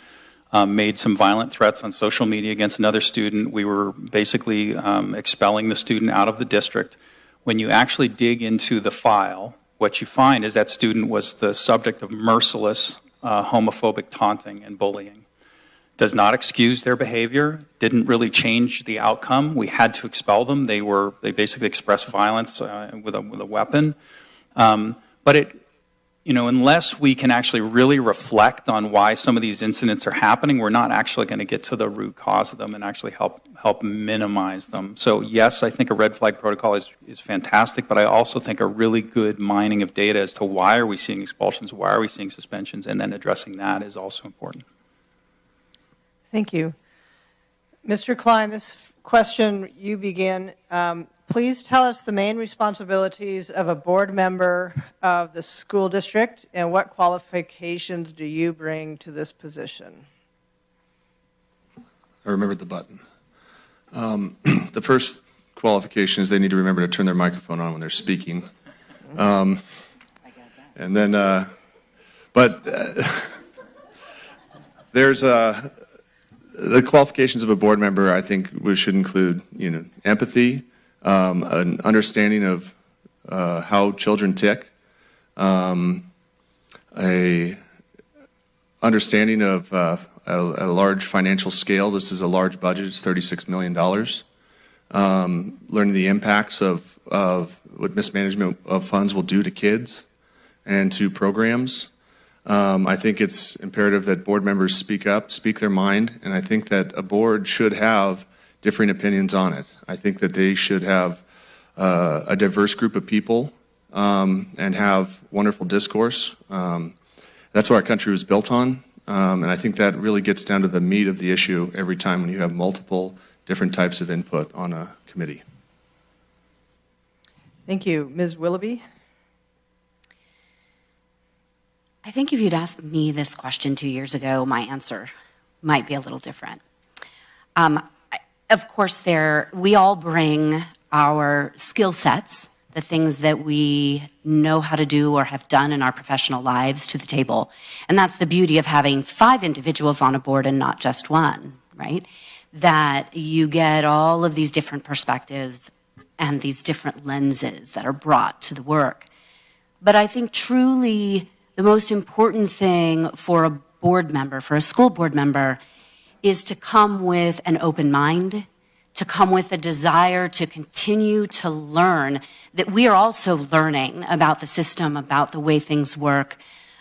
made some violent threats on social media against another student. We were basically expelling the student out of the district. When you actually dig into the file, what you find is that student was the subject of merciless homophobic taunting and bullying. Does not excuse their behavior, didn't really change the outcome. We had to expel them. They basically expressed violence with a weapon. But unless we can actually really reflect on why some of these incidents are happening, we're not actually going to get to the root cause of them and actually help minimize them. So yes, I think a red flag protocol is fantastic, but I also think a really good mining of data as to why are we seeing expulsions, why are we seeing suspensions, and then addressing that is also important. Thank you. Mr. Klein, this question you begin. Please tell us the main responsibilities of a board member of the school district and what qualifications do you bring to this position? I remembered the button. The first qualification is they need to remember to turn their microphone on when they're speaking. And then, there's the qualifications of a board member, I think, should include, empathy, an understanding of how children tick, a understanding of a large financial scale. This is a large budget. It's $36 million. Learning the impacts of what mismanagement of funds will do to kids and to programs. I think it's imperative that board members speak up, speak their mind, and I think that a board should have differing opinions on it. I think that they should have a diverse group of people and have wonderful discourse. That's what our country was built on, and I think that really gets down to the meat of the issue every time when you have multiple different types of input on a committee. Thank you. Ms. Willoughby? I think if you'd asked me this question 2 years ago, my answer might be a little different. Of course, we all bring our skill sets, the things that we know how to do or have done in our professional lives to the table. And that's the beauty of having 5 individuals on a board and not just one, right? That you get all of these different perspectives and these different lenses that are brought to the work. But I think truly the most important thing for a board member, for a school board member, is to come with an open mind, to come with a desire to continue to learn, that we are also learning about the system, about the way things work,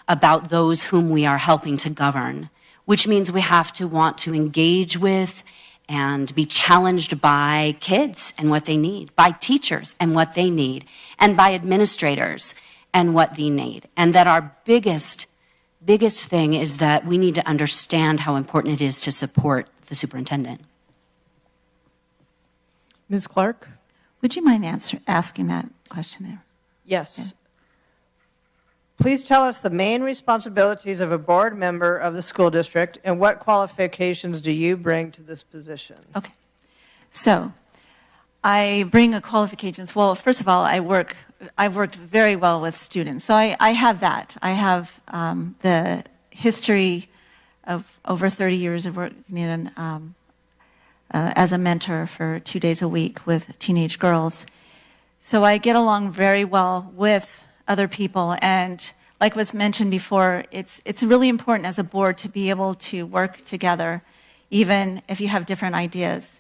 about those whom we are helping to govern, which means we have to want to engage with and be challenged by kids and what they need, by teachers and what they need, and by administrators and what they need. And that our biggest thing is that we need to understand how important it is to support the superintendent. Ms. Clark? Would you mind asking that question there? Yes. Please tell us the main responsibilities of a board member of the school district and what qualifications do you bring to this position? Okay. So I bring a qualifications. Well, first of all, I've worked very well with students. So I have that. I have the history of over 30 years of working in, as a mentor for 2 days a week with teenage girls. So I get along very well with other people. And like was mentioned before, it's really important as a board to be able to work together, even if you have different ideas.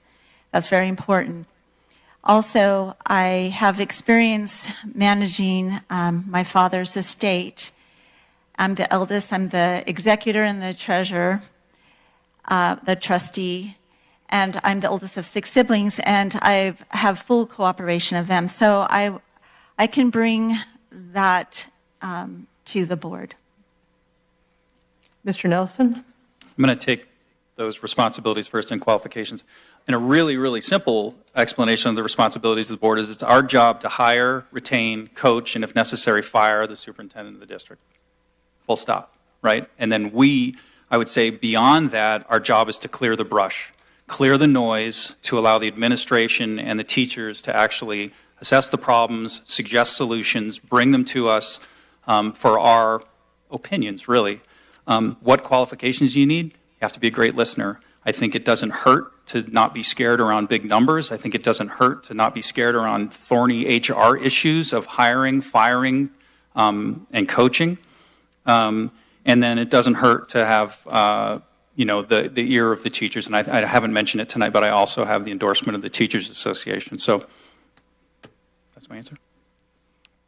That's very important. Also, I have experience managing my father's estate. I'm the eldest, I'm the executor and the treasurer, the trustee, and I'm the oldest of 6 siblings, and I have full cooperation of them. So I can bring that to the board. Mr. Nelson? I'm going to take those responsibilities first and qualifications. And a really, really simple explanation of the responsibilities of the board is it's our job to hire, retain, coach, and if necessary, fire the superintendent of the district. Full stop, right? And then I would say beyond that, our job is to clear the brush, clear the noise to allow the administration and the teachers to actually assess the problems, suggest solutions, bring them to us for our opinions, really. What qualifications do you need? You have to be a great listener. I think it doesn't hurt to not be scared around big numbers. I think it doesn't hurt to not be scared around thorny HR issues of hiring, firing, and coaching. And And then it doesn't hurt to have, the ear of the teachers. And I haven't mentioned it tonight, but I also have the endorsement of the Teachers Association. So that's my answer.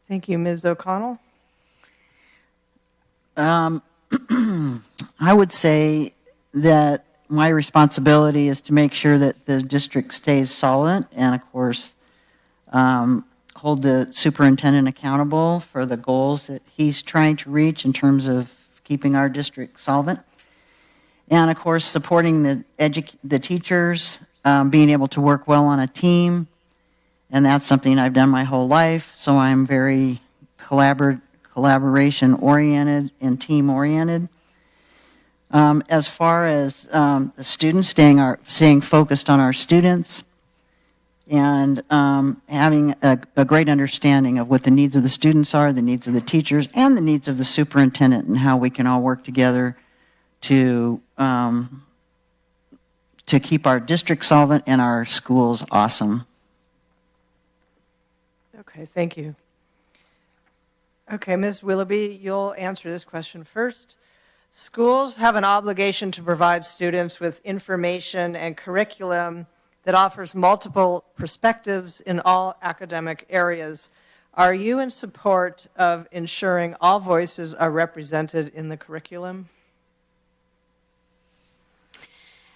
Thank you. Ms. O'Connell? I would say that my responsibility is to make sure that the district stays solvent and, of course, hold the superintendent accountable for the goals that he's trying to reach in terms of keeping our district solvent. And, of course, supporting the teachers, being able to work well on a team. And that's something I've done my whole life, so I'm very collaboration-oriented and team-oriented. As far as the students, staying focused on our students and having a great understanding of what the needs of the students are, the needs of the teachers, and the needs of the superintendent, and how we can all work together to keep our district solvent and our schools awesome. Okay, thank you. Okay, Ms. Willoughby, you'll answer this question first. Schools have an obligation to provide students with information and curriculum that offers multiple perspectives in all academic areas. Are you in support of ensuring all voices are represented in the curriculum?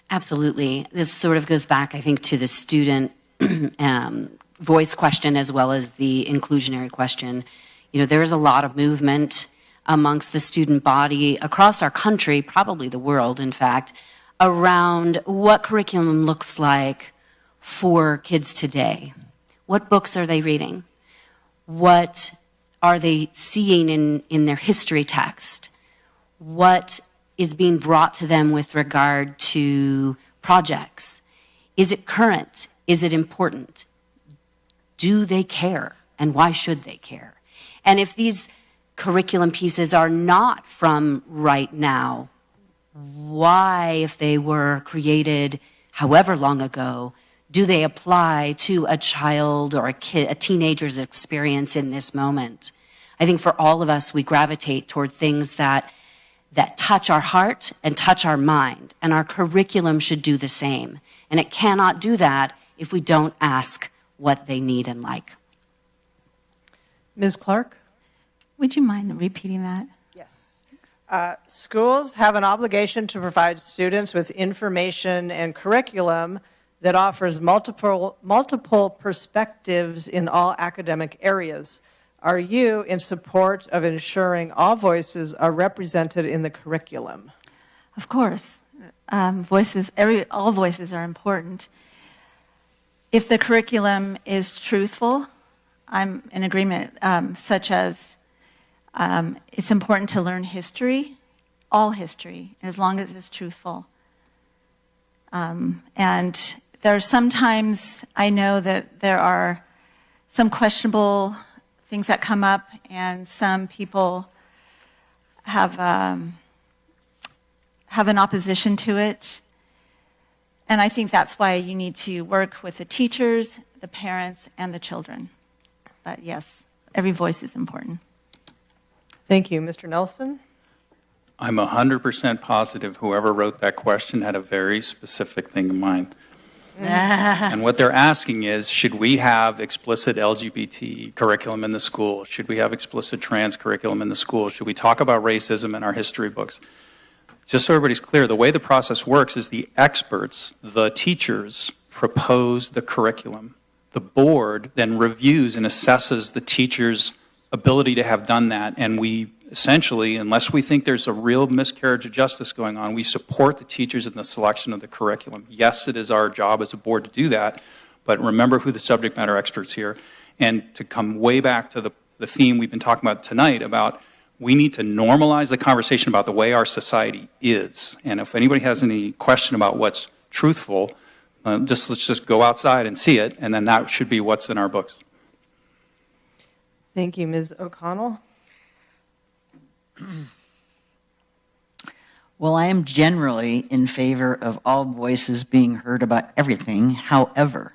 Absolutely. This sort of goes back, I think, to the student voice question as well as the inclusionary question. There is a lot of movement amongst the student body across our country, probably the world, in fact, around what curriculum looks like for kids today. What books are they reading? What are they seeing in their history text? What is being brought to them with regard to projects? Is it current? Is it important? Do they care? And why should they care? And if these curriculum pieces are not from right now, why, if they were created however long ago, do they apply to a child or a teenager's experience in this moment? I think for all of us, we gravitate toward things that touch our heart and touch our mind, and our curriculum should do the same. And it cannot do that if we don't ask what they need and like. Ms. Clark? Would you mind repeating that? Yes. Schools have an obligation to provide students with information and curriculum that offers multiple perspectives in all academic areas. Are you in support of ensuring all voices are represented in the curriculum? Of course. All voices are important. If the curriculum is truthful, I'm in agreement, such as it's important to learn history, all history, as long as it's truthful. And there are sometimes, I know that there are some questionable things that come up, and some people have an opposition to it. And I think that's why you need to work with the teachers, the parents, and the children. But yes, every voice is important. Thank you. Mr. Nelson? I'm 100% positive whoever wrote that question had a very specific thing in mind. And what they're asking is, should we have explicit LGBT curriculum in the school? Should we have explicit trans curriculum in the school? Should we talk about racism in our history books? Just so everybody's clear, the way the process works is the experts, the teachers, propose the curriculum. The board then reviews and assesses the teacher's ability to have done that, and we essentially, unless we think there's a real miscarriage of justice going on, we support the teachers in the selection of the curriculum. Yes, it is our job as a board to do that, but remember who the subject matter experts here. And to come way back to the theme we've been talking about tonight about we need to normalize the conversation about the way our society is. And if anybody has any question about what's truthful, let's just go outside and see it, and then that should be what's in our books. Thank you. Ms. O'Connell? Well, I am generally in favor of all voices being heard about everything. However,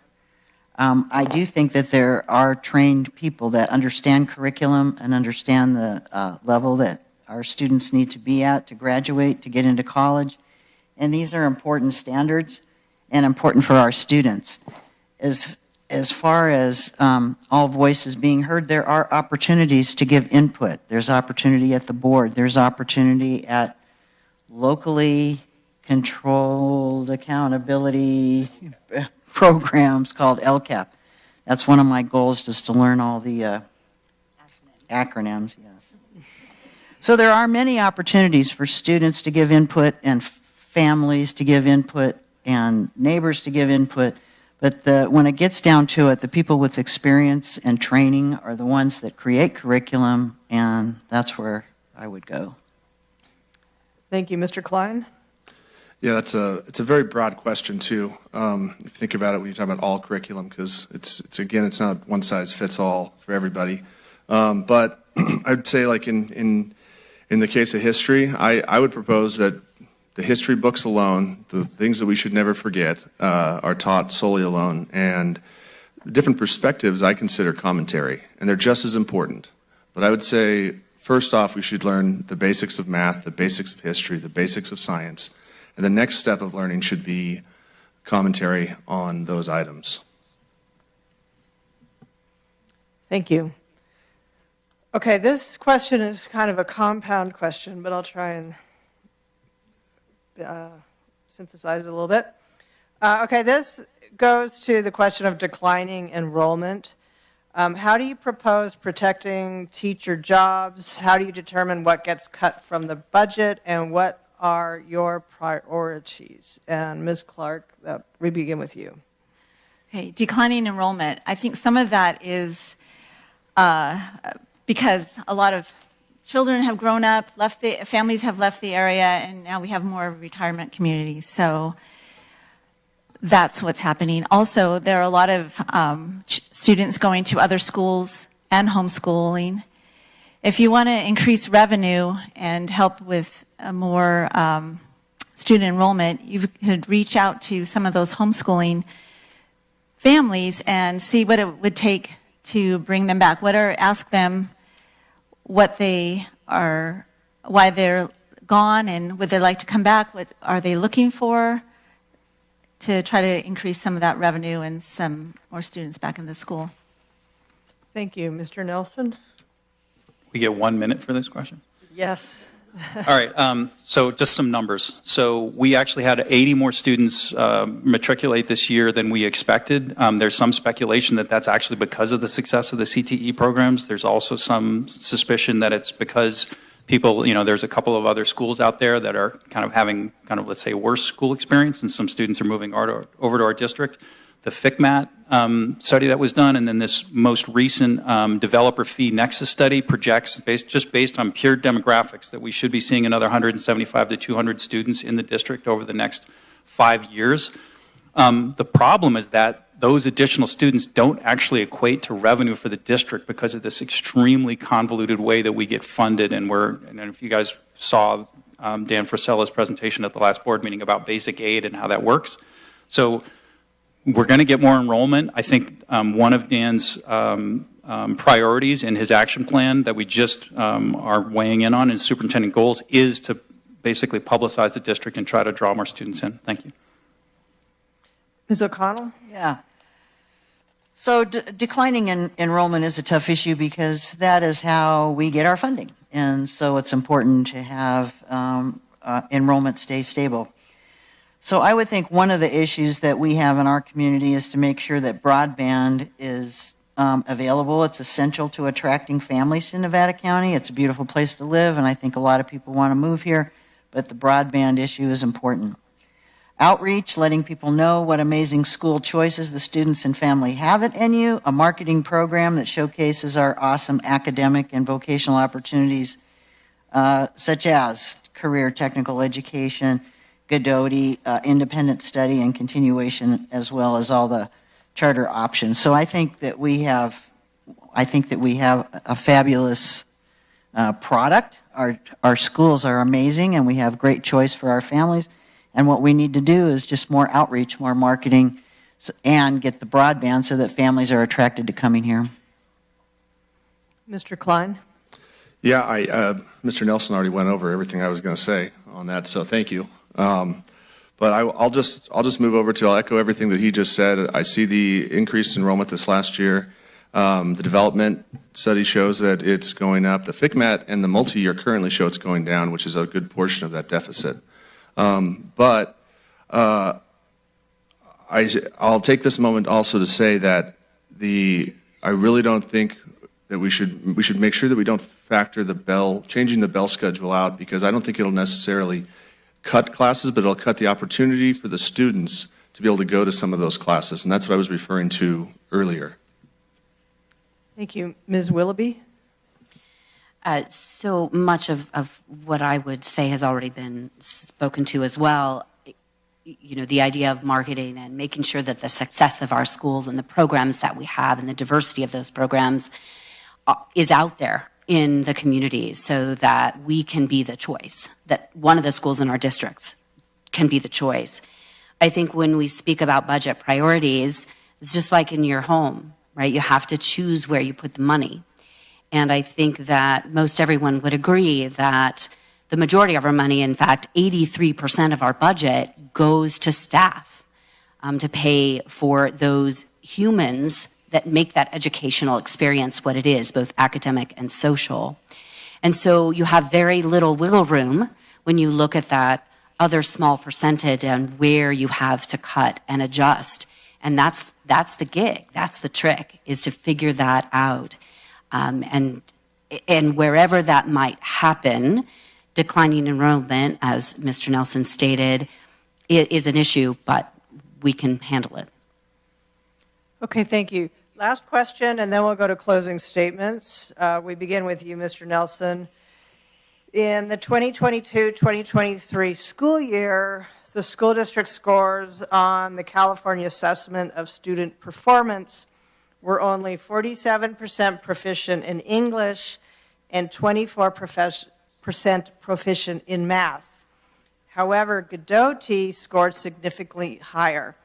I do think that there are trained people that understand curriculum and understand the level that our students need to be at to graduate, to get into college. And these are important standards and important for our students. As far as all voices being heard, there are opportunities to give input. There's opportunity at the board. There's opportunity at locally controlled accountability programs called LCAP. That's one of my goals, just to learn all the acronyms, yes. So there are many opportunities for students to give input and families to give input and neighbors to give input. But when it gets down to it, the people with experience and training are the ones that create curriculum, and that's where I would go. Thank you. Mr. Klein? Yeah, it's a very broad question too. If you think about it, when you talk about all curriculum, because it's not one size fits all for everybody. But I'd say, like in the case of history, I would propose that the history books alone, the things that we should never forget, are taught solely alone, and the different perspectives I consider commentary, and they're just as important. But I would say, first off, we should learn the basics of math, the basics of history, the basics of science. And the next step of learning should be commentary on those items. Thank you. Okay, this question is kind of a compound question, but I'll try and synthesize it a little bit. Okay, this goes to the question of declining enrollment. How do you propose protecting teacher jobs? How do you determine what gets cut from the budget, and what are your priorities? And Ms. Clark, we begin with you. Okay, declining enrollment. I think some of that is because a lot of children have grown up, families have left the area, and now we have more retirement communities. So that's what's happening. Also, there are a lot of students going to other schools and homeschooling. If you want to increase revenue and help with a more student enrollment, you could reach out to some of those homeschooling families and see what it would take to bring them back. Ask them what they are, why they're gone, and would they like to come back? What are they looking for to try to increase some of that revenue and some more students back in the school? Thank you. Mr. Nelson? We get 1 minute for this question? Yes. All right, so just some numbers. So we actually had 80 more students matriculate this year than we expected. There's some speculation that that's actually because of the success of the CTE programs. There's also some suspicion that it's because people, there's a couple of other schools out there that are kind of having let's say, worse school experience, and some students are moving over to our district. The FCMAT study that was done, and then this most recent developer fee nexus study projects, based on pure demographics, that we should be seeing another 175 to 200 students in the district over the next 5 years. The problem is that those additional students don't actually equate to revenue for the district because of this extremely convoluted way that we get funded. And if you guys saw Dan Frisella's presentation at the last board meeting about basic aid and how that works. So we're going to get more enrollment. I think one of Dan's priorities in his action plan that we just are weighing in on in superintendent goals is to basically publicize the district and try to draw more students in. Thank you. Ms. O'Connell? Yeah. So declining enrollment is a tough issue because that is how we get our funding. And so it's important to have enrollment stay stable. So I would think one of the issues that we have in our community is to make sure that broadband is available. It's essential to attracting families to Nevada County. It's a beautiful place to live, and I think a lot of people want to move here, but the broadband issue is important. Outreach, letting people know what amazing school choices the students and family have at NU, a marketing program that showcases our awesome academic and vocational opportunities, such as career technical education, Godoti, independent study and continuation, as well as all the charter options. So I think that we have a fabulous product. Our schools are amazing, and we have great choice for our families. And what we need to do is just more outreach, more marketing, and get the broadband so that families are attracted to coming here. Mr. Klein? Yeah, Mr. Nelson already went over everything I was going to say on that, so thank you. But I'll just move over to, I'll echo everything that he just said. I see the increased enrollment this last year. The development study shows that it's going up. The FICMAT and the multi-year currently show it's going down, which is a good portion of that deficit. But I'll take this moment also to say that I really don't think that we should make sure that we don't factor changing the bell schedule out, because I don't think it'll necessarily cut classes, but it'll cut the opportunity for the students to be able to go to some of those classes, and that's what I was referring to earlier. Thank you. Ms. Willoughby? So much of what I would say has already been spoken to as well. You know, the idea of marketing and making sure that the success of our schools and the programs that we have and the diversity of those programs is out there in the community so that we can be the choice, that one of the schools in our districts can be the choice. I think when we speak about budget priorities, it's just like in your home, right? You have to choose where you put the money. And I think that most everyone would agree that the majority of our money, in fact, 83% of our budget goes to staff to pay for those humans that make that educational experience what it is, both academic and social. And so you have very little wiggle room when you look at that other small percentage and where you have to cut and adjust. And that's the gig, that's the trick, is to figure that out. And wherever that might happen, declining enrollment, as Mr. Nelson stated, is an issue, but we can handle it. Okay, thank you. Last question, and then we'll go to closing statements. We begin with you, Mr. Nelson. In the 2022-2023 school year, the school district scores on the California Assessment of Student Performance were only 47% proficient in English and 24% proficient in math. However, Godoti scored significantly higher.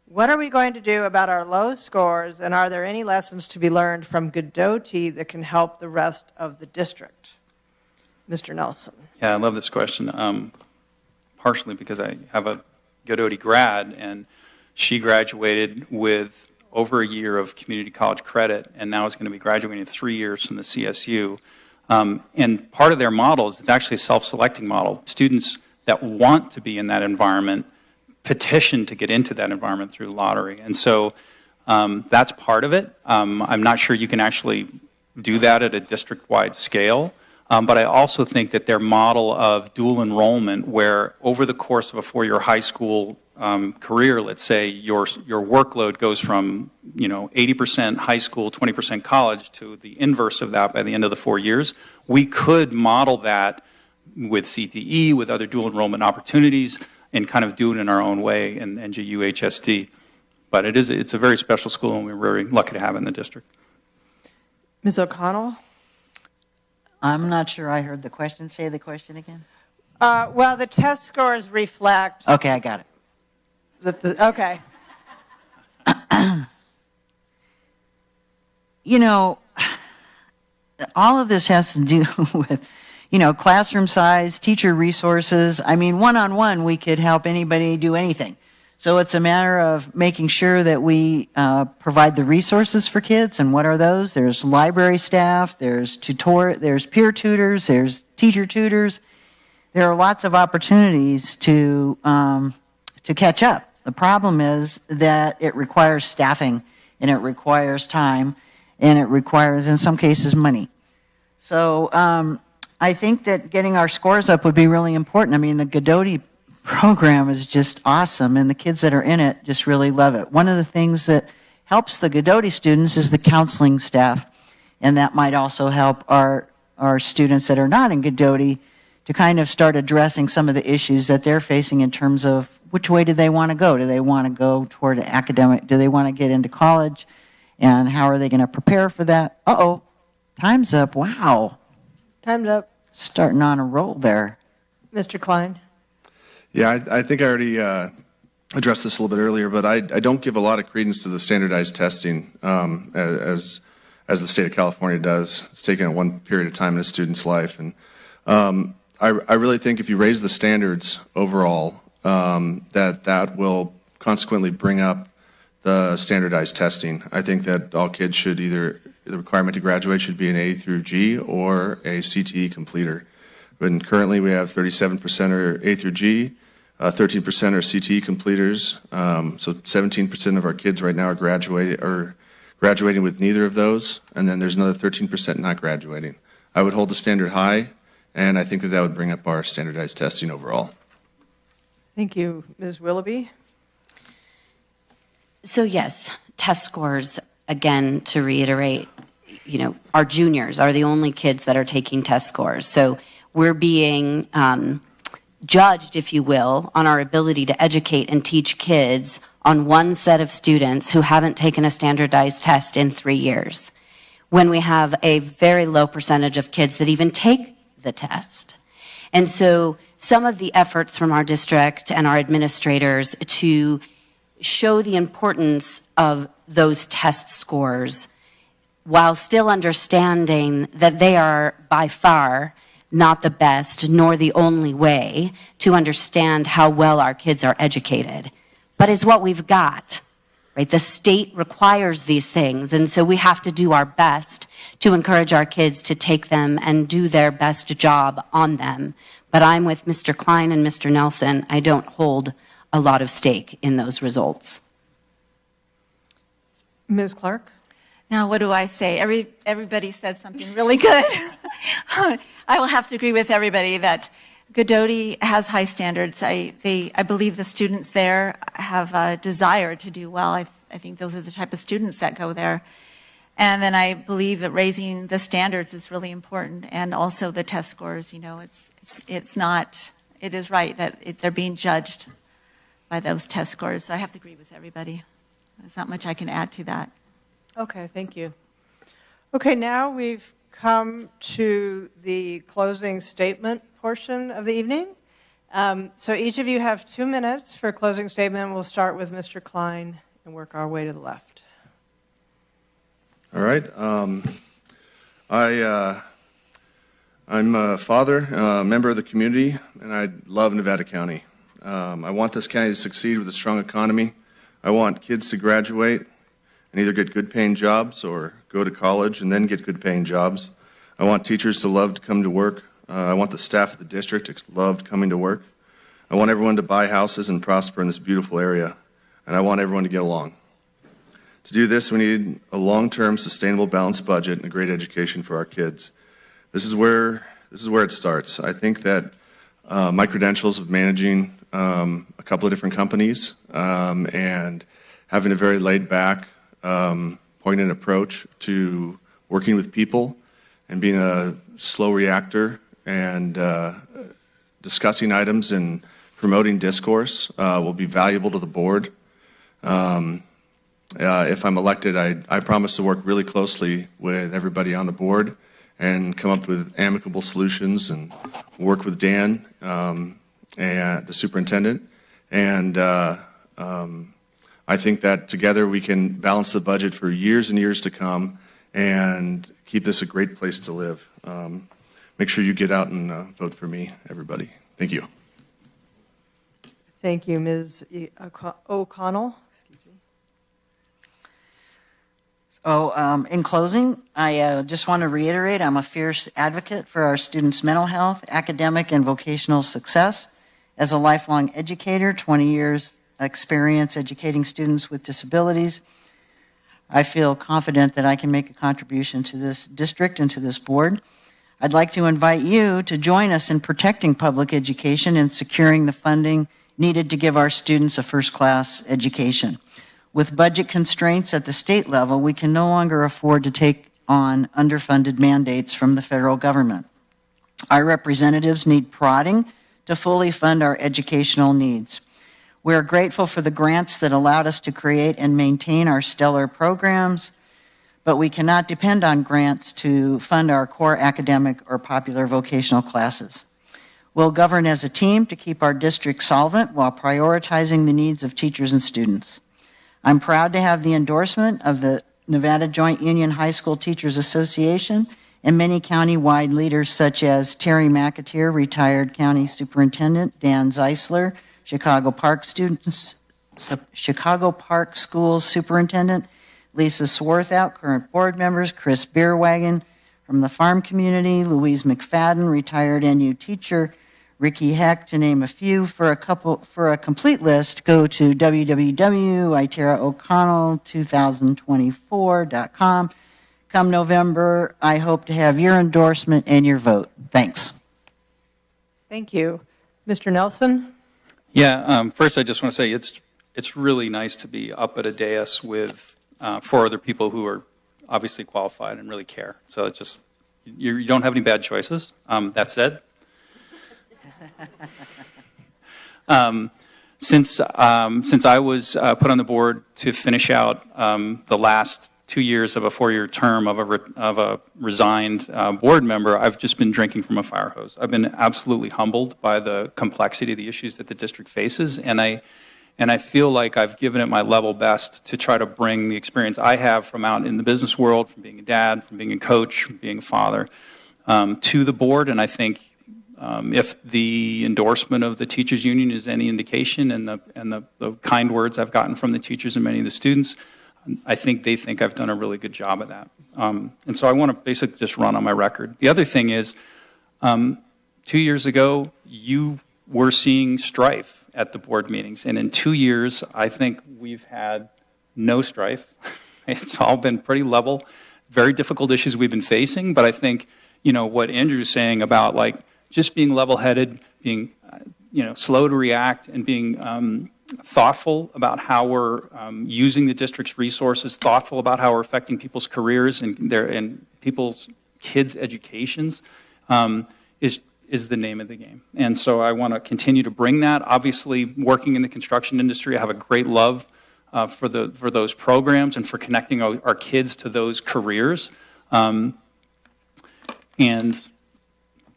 What are we going to do about our low scores, and are there any lessons to be learned from Godoti that can help the rest of the district? Mr. Nelson. Yeah, I love this question, partially because I have a Godoti grad, and she graduated with over a year of community college credit, and now is going to be graduating in 3 years from the CSU. And part of their model is it's actually a self-selecting model. Students that want to be in that environment petition to get into that environment through lottery. And so that's part of it. I'm not sure you can actually do that at a district-wide scale. But I also think that their model of dual enrollment, where over the course of a 4-year high school career, let's say your workload goes from 80% high school, 20% college to the inverse of that by the end of the 4 years, we could model that with CTE, with other dual enrollment opportunities, and kind of do it in our own way in NJU-HSD. But it's a very special school, and we're very lucky to have it in the district. Ms. O'Connell? I'm not sure I heard the question. Say the question again. Well, the test scores reflect. Okay, I got it. Okay. All of this has to do with, classroom size, teacher resources. I mean, one-on-one, we could help anybody do anything. So it's a matter of making sure that we provide the resources for kids. And what are those? There's library staff, there's peer tutors, there's teacher tutors. There are lots of opportunities to catch up. The problem is that it requires staffing, and it requires time, and it requires, in some cases, money. So I think that getting our scores up would be really important. I mean, the Godoti program is just awesome, and the kids that are in it just really love it. One of the things that helps the Godoti students is the counseling staff, and that might also help our students that are not in Godoti to kind of start addressing some of the issues that they're facing in terms of which way do they want to go? Do they want to go toward academic? Do they want to get into college? And how are they going to prepare for that? Uh-oh, time's up. Wow. Time's up. Starting on a roll there. Mr. Klein? Yeah, I think I already addressed this a little bit earlier, but I don't give a lot of credence to the standardized testing as as the state of California does. It's taken at one period of time in a student's life. And I really think if you raise the standards overall, that will consequently bring up the standardized testing. I think that all kids should the requirement to graduate should be an A through G or a CTE completer. And currently we have 37% are A through G, 13% are CTE completers. So 17% of our kids right now are graduating with neither of those, and then there's another 13% not graduating. I would hold the standard high, and I think that would bring up our standardized testing overall. Thank you. Ms. Willoughby? So yes, test scores, again, to reiterate, our juniors are the only kids that are taking test scores. So we're being judged, if you will, on our ability to educate and teach kids on one set of students who haven't taken a standardized test in 3 years, when we have a very low percentage of kids that even take the test. And so some of the efforts from our district and our administrators to show the importance of those test scores while still understanding that they are by far not the best nor the only way to understand how well our kids are educated, but is what we've got, right? The state requires these things, and so we have to do our best to encourage our kids to take them and do their best job on them. But I'm with Mr. Klein and Mr. Nelson. I don't hold a lot of stake in those results. Ms. Clark? Now, what do I say? Everybody said something really good. I will have to agree with everybody that Godoti has high standards. I believe the students there have a desire to do well. I think those are the type of students that go there. And then I believe that raising the standards is really important, and also the test scores. It is right that they're being judged by those test scores. So I have to agree with everybody. There's not much I can add to that. Okay, thank you. Okay, now we've come to the closing statement portion of the evening. So each of you have 2 minutes for a closing statement. We'll start with Mr. Klein and work our way to the left. All right. I'm a father, a member of the community, and I love Nevada County. I want this county to succeed with a strong economy. I want kids to graduate and either get good paying jobs or go to college and then get good paying jobs. I want teachers to love to come to work. I want the staff of the district to love coming to work. I want everyone to buy houses and prosper in this beautiful area, and I want everyone to get along. To do this, we need a long-term, sustainable, balanced budget and a great education for our kids. This is where it starts. I think that my credentials of managing a couple of different companies and having a very laid-back, poignant approach to working with people and being a slow reactor and discussing items and promoting discourse will be valuable to the board. If I'm elected, I promise to work really closely with everybody on the board and come up with amicable solutions and work with Dan and the superintendent. And I think that together we can balance the budget for years and years to come and keep this a great place to live. Make sure you get out and vote for me, everybody. Thank you. Thank you, Ms. O'Connell. In closing, I just want to reiterate, I'm a fierce advocate for our students' mental health, academic, and vocational success. As a lifelong educator, 20 years experience educating students with disabilities, I feel confident that I can make a contribution to this district and to this board. I'd like to invite you to join us in protecting public education and securing the funding needed to give our students a first-class education. With budget constraints at the state level, we can no longer afford to take on underfunded mandates from the federal government. Our representatives need prodding to fully fund our educational needs. We are grateful for the grants that allowed us to create and maintain our stellar programs, but we cannot depend on grants to fund our core academic or popular vocational classes. We'll govern as a team to keep our district solvent while prioritizing the needs of teachers and students. I'm proud to have the endorsement of the Nevada Joint Union High School Teachers Association, and many county-wide leaders such as Terry McAteer, retired county superintendent, Dan Zeisler, Chicago Park Schools superintendent, Lisa Swarthout, current board members, Chris Beerwagon from the farm community, Louise McFadden, retired NU teacher, Ricky Heck, to name a few. For a complete list, go to www.iteraoconnell2024.com. Come November, I hope to have your endorsement and your vote. Thanks. Thank you. Mr. Nelson? Yeah, first I just want to say it's really nice to be up at a dais with 4 other people who are obviously qualified and really care. So it's just, you don't have any bad choices. That said, since I was put on the board to finish out the last 2 years of a 4-year term of a resigned board member, I've just been drinking from a fire hose. I've been absolutely humbled by the complexity of the issues that the district faces, and I feel like I've given it my level best to try to bring the experience I have from out in the business world, from being a dad, from being a coach, from being a father, to the board. And I think if the endorsement of the teachers union is any indication, and the kind words I've gotten from the teachers and many of the students, I think they think I've done a really good job of that. And so I want to basically just run on my record. The other thing is, 2 years ago, you were seeing strife at the board meetings. And in 2 years, I think we've had no strife. It's all been pretty level, very difficult issues we've been facing. But I think, what Andrew's saying about like just being level-headed, being, slow to react, and being thoughtful about how we're using the district's resources, thoughtful about how we're affecting people's careers and people's kids' educations, is the name of the game. And so I want to continue to bring that. Obviously, working in the construction industry, I have a great love for those programs and for connecting our kids to those careers. And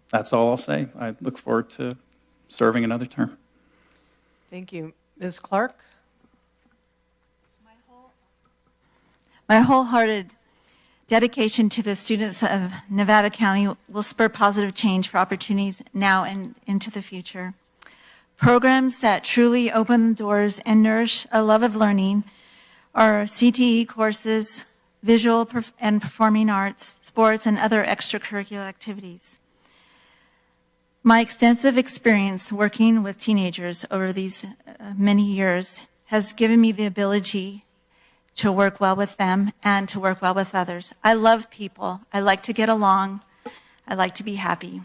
that's all I'll say. I look forward to serving another term. Thank you. Ms. Clark? My wholehearted dedication to the students of Nevada County will spur positive change for opportunities now and into the future. Programs that truly open doors and nourish a love of learning are CTE courses, visual and performing arts, sports, and other extracurricular activities. My extensive experience working with teenagers over these many years has given me the ability to work well with them and to work well with others. I love people. I like to get along. I like to be happy.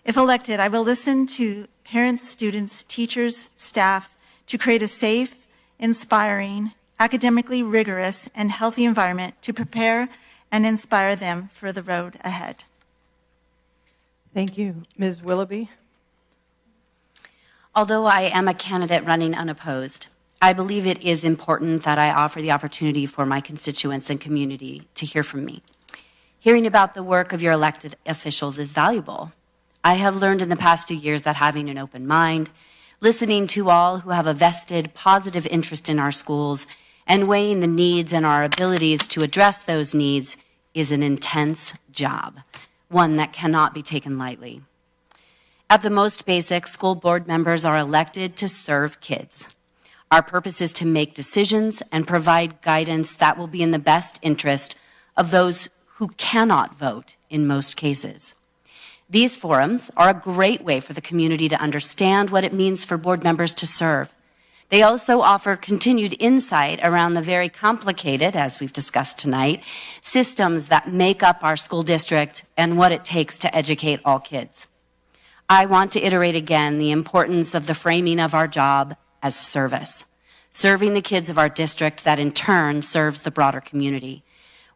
If elected, I will listen to parents, students, teachers, staff to create a safe, inspiring, academically rigorous, and healthy environment to prepare and inspire them for the road ahead. Thank you. Ms. Willoughby? Although I am a candidate running unopposed, I believe it is important that I offer the opportunity for my constituents and community to hear from me. Hearing about the work of your elected officials is valuable. I have learned in the past 2 years that having an open mind, listening to all who have a vested positive interest in our schools, and weighing the needs and our abilities to address those needs is an intense job, one that cannot be taken lightly. At the most basic, school board members are elected to serve kids. Our purpose is to make decisions and provide guidance that will be in the best interest of those who cannot vote in most cases. These forums are a great way for the community to understand what it means for board members to serve. They also offer continued insight around the very complicated, as we've discussed tonight, systems that make up our school district and what it takes to educate all kids. I want to iterate again the importance of the framing of our job as service, serving the kids of our district that in turn serves the broader community.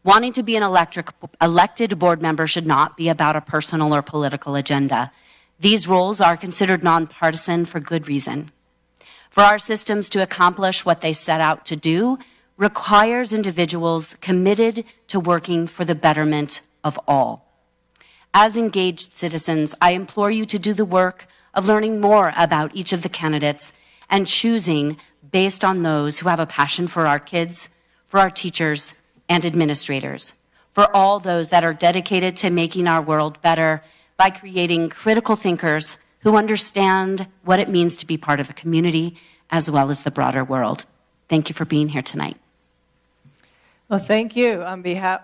Wanting to be an elected board member should not be about a personal or political agenda. These roles are considered nonpartisan for good reason. For our systems to accomplish what they set out to do requires individuals committed to working for the betterment of all. As engaged citizens, I implore you to do the work of learning more about each of the candidates and choosing based on those who have a passion for our kids, for our teachers, and administrators, for all those that are dedicated to making our world better by creating critical thinkers who understand what it means to be part of a community as well as the broader world. Thank you for being here tonight. Well, thank you on behalf,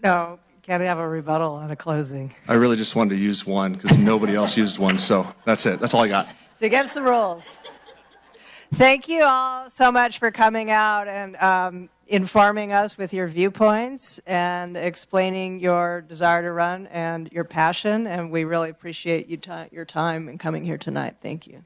no, can't have a rebuttal on a closing. I really just wanted to use one because nobody else used one, so that's it. That's all I got. It's against the rules. Thank you all so much for coming out and informing us with your viewpoints and explaining your desire to run and your passion, and we really appreciate your time and coming here tonight. Thank you.